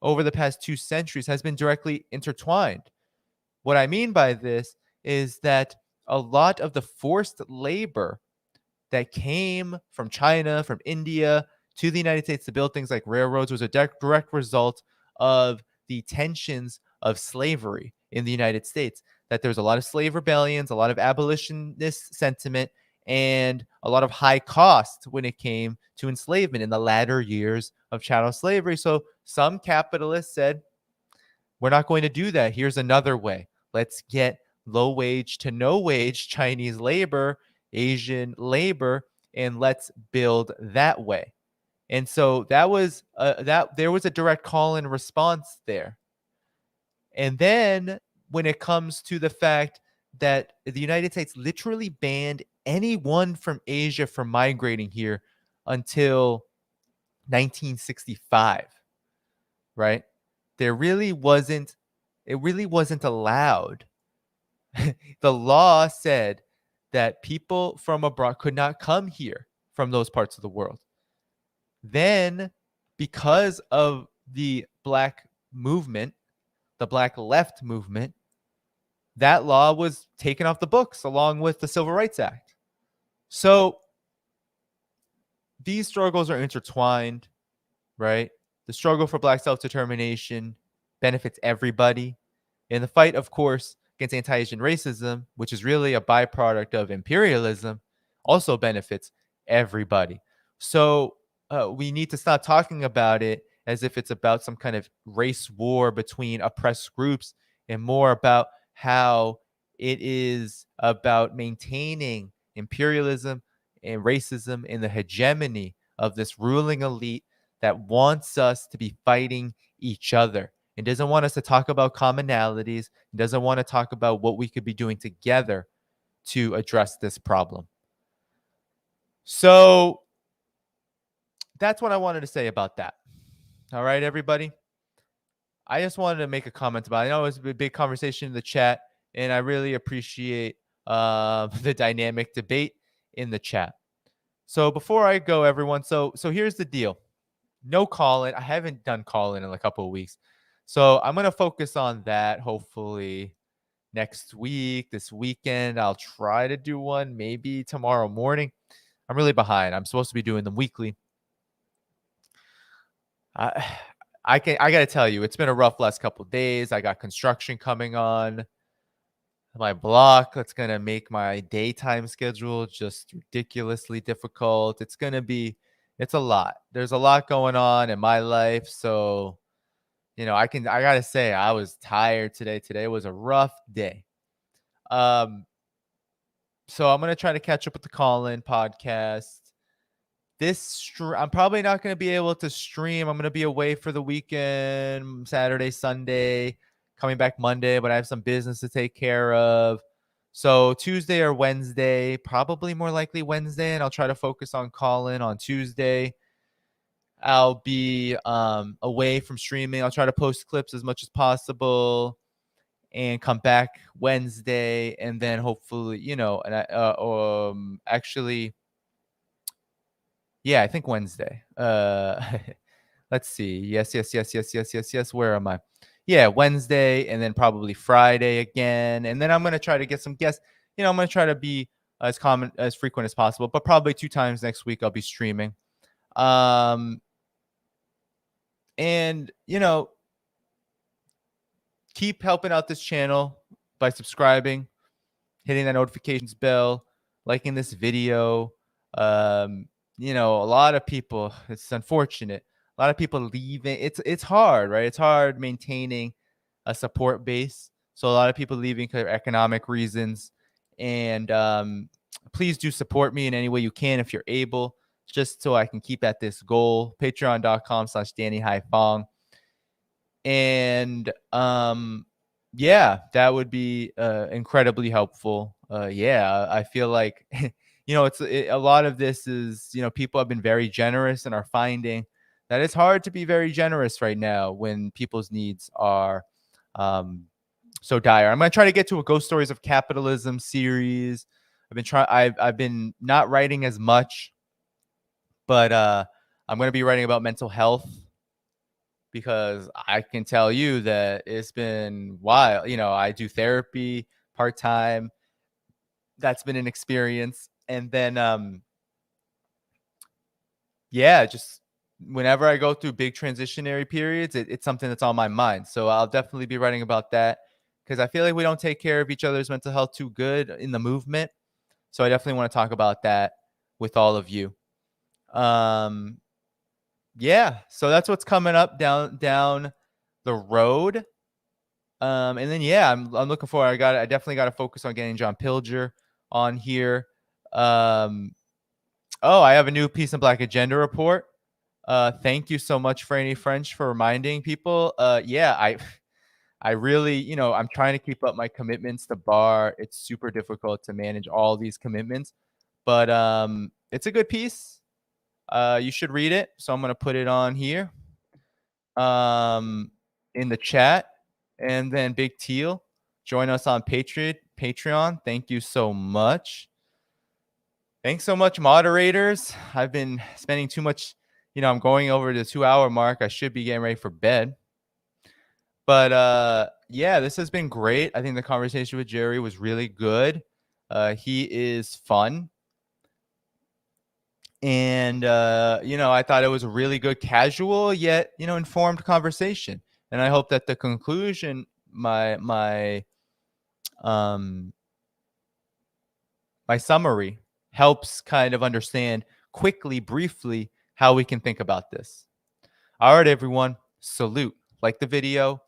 Speaker 1: over the past 2 centuries has been directly intertwined. What I mean by this is that a lot of the forced labor that came from China, from India to the United States to build things like railroads was a direct result of the tensions of slavery in the United States. That there's a lot of slave rebellions, a lot of abolitionist sentiment, and a lot of high cost when it came to enslavement in the latter years of chattel slavery. So some capitalists said, we're not going to do that. Here's another way. Let's get low wage to no wage Chinese labor, Asian labor, and let's build that way. And so that was that there was a direct call and response there. And then when it comes to the fact that the United States literally banned anyone from Asia from migrating here until 1965, right? It really wasn't allowed. The law said that people from abroad could not come here from those parts of the world. Then, because of the Black movement, the Black left movement, that law was taken off the books along with the Civil Rights Act. So these struggles are intertwined, right? The struggle for Black self-determination benefits everybody. And the fight, of course, against anti-Asian racism, which is really a byproduct of imperialism, also benefits everybody. So we need to stop talking about it as if it's about some kind of race war between oppressed groups, and more about how it is about maintaining imperialism and racism and the hegemony of this ruling elite that wants us to be fighting each other and doesn't want us to talk about commonalities, and doesn't want to talk about what we could be doing together to address this problem. So that's what I wanted to say about that. All right, everybody. I just wanted to make a comment about it. I know it was a big conversation in the chat, and I really appreciate the dynamic debate in the chat. So before I go, everyone, so here's the deal. No call-in. I haven't done call-in in a couple of weeks. So I'm going to focus on that hopefully next week, this weekend. I'll try to do one maybe tomorrow morning. I'm really behind. I'm supposed to be doing them weekly. I got to tell you, it's been a rough last couple of days. I got construction coming on my block. That's going to make my daytime schedule just ridiculously difficult. It's a lot. There's a lot going on in my life. So, I got to say, I was tired today. Today was a rough day. So I'm going to try to catch up with the call-in podcast. I'm probably not going to be able to stream. I'm going to be away for the weekend, Saturday, Sunday, coming back Monday, but I have some business to take care of. So Tuesday or Wednesday, probably more likely Wednesday, and I'll try to focus on call-in on Tuesday. I'll be away from streaming. I'll try to post clips as much as possible and come back Wednesday, and then hopefully, actually, yeah, I think Wednesday. Let's see. Yes. Where am I? Yeah, Wednesday, and then probably Friday again. And then I'm going to try to get some guests. I'm going to try to be as frequent as possible, but probably 2 times next week I'll be streaming. And, keep helping out this channel by subscribing, hitting that notifications bell, liking this video. A lot of people, it's unfortunate. A lot of people leaving. It's hard, right? It's hard maintaining a support base. So a lot of people leaving for economic reasons. And please do support me in any way you can if you're able, just so I can keep at this goal. Patreon.com/DannyHaiFong. And yeah, that would be incredibly helpful. I feel like a lot of this is people have been very generous and are finding that it's hard to be very generous right now when people's needs are so dire. I'm going to try to get to a Ghost Stories of Capitalism series. I've been not writing as much, but I'm going to be writing about mental health, because I can tell you that it's been wild. I do therapy part-time. That's been an experience. And then, just whenever I go through big transitionary periods, it's something that's on my mind. So I'll definitely be writing about that, because I feel like we don't take care of each other's mental health too good in the movement. So I definitely want to talk about that with all of you. So that's what's coming up down the road. And then I'm looking forward. I definitely got to focus on getting John Pilger on here. I have a new Peace and Black Agenda report Thank you so much, Franny French, for reminding people. Yeah, I really, you know, I'm trying to keep up my commitments to bar. It's super difficult to manage all these commitments, but it's a good piece. You should read it. So I'm gonna put it on here, in the chat, and then Big Teal, join us on Patreon. Thank you so much. Thanks so much, moderators. I've been spending too much. You know, I'm going over the 2-hour mark. I should be getting ready for bed. But yeah, this has been great. I think the conversation with Jerry was really good. He is fun. And you know, I thought it was a really good casual yet, you know, informed conversation. And I hope that the conclusion, my summary helps kind of understand quickly, briefly, how we can think about this. All right, everyone, salute. Like the video,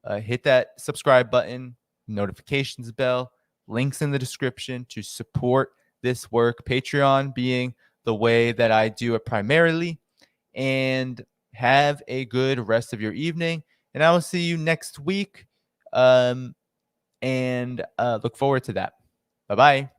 Speaker 1: hit that subscribe button, notifications bell, links in the description to support this work, Patreon being the way that I do it primarily. And have a good rest of your evening. And I will see you next week. And look forward to that. Bye-bye.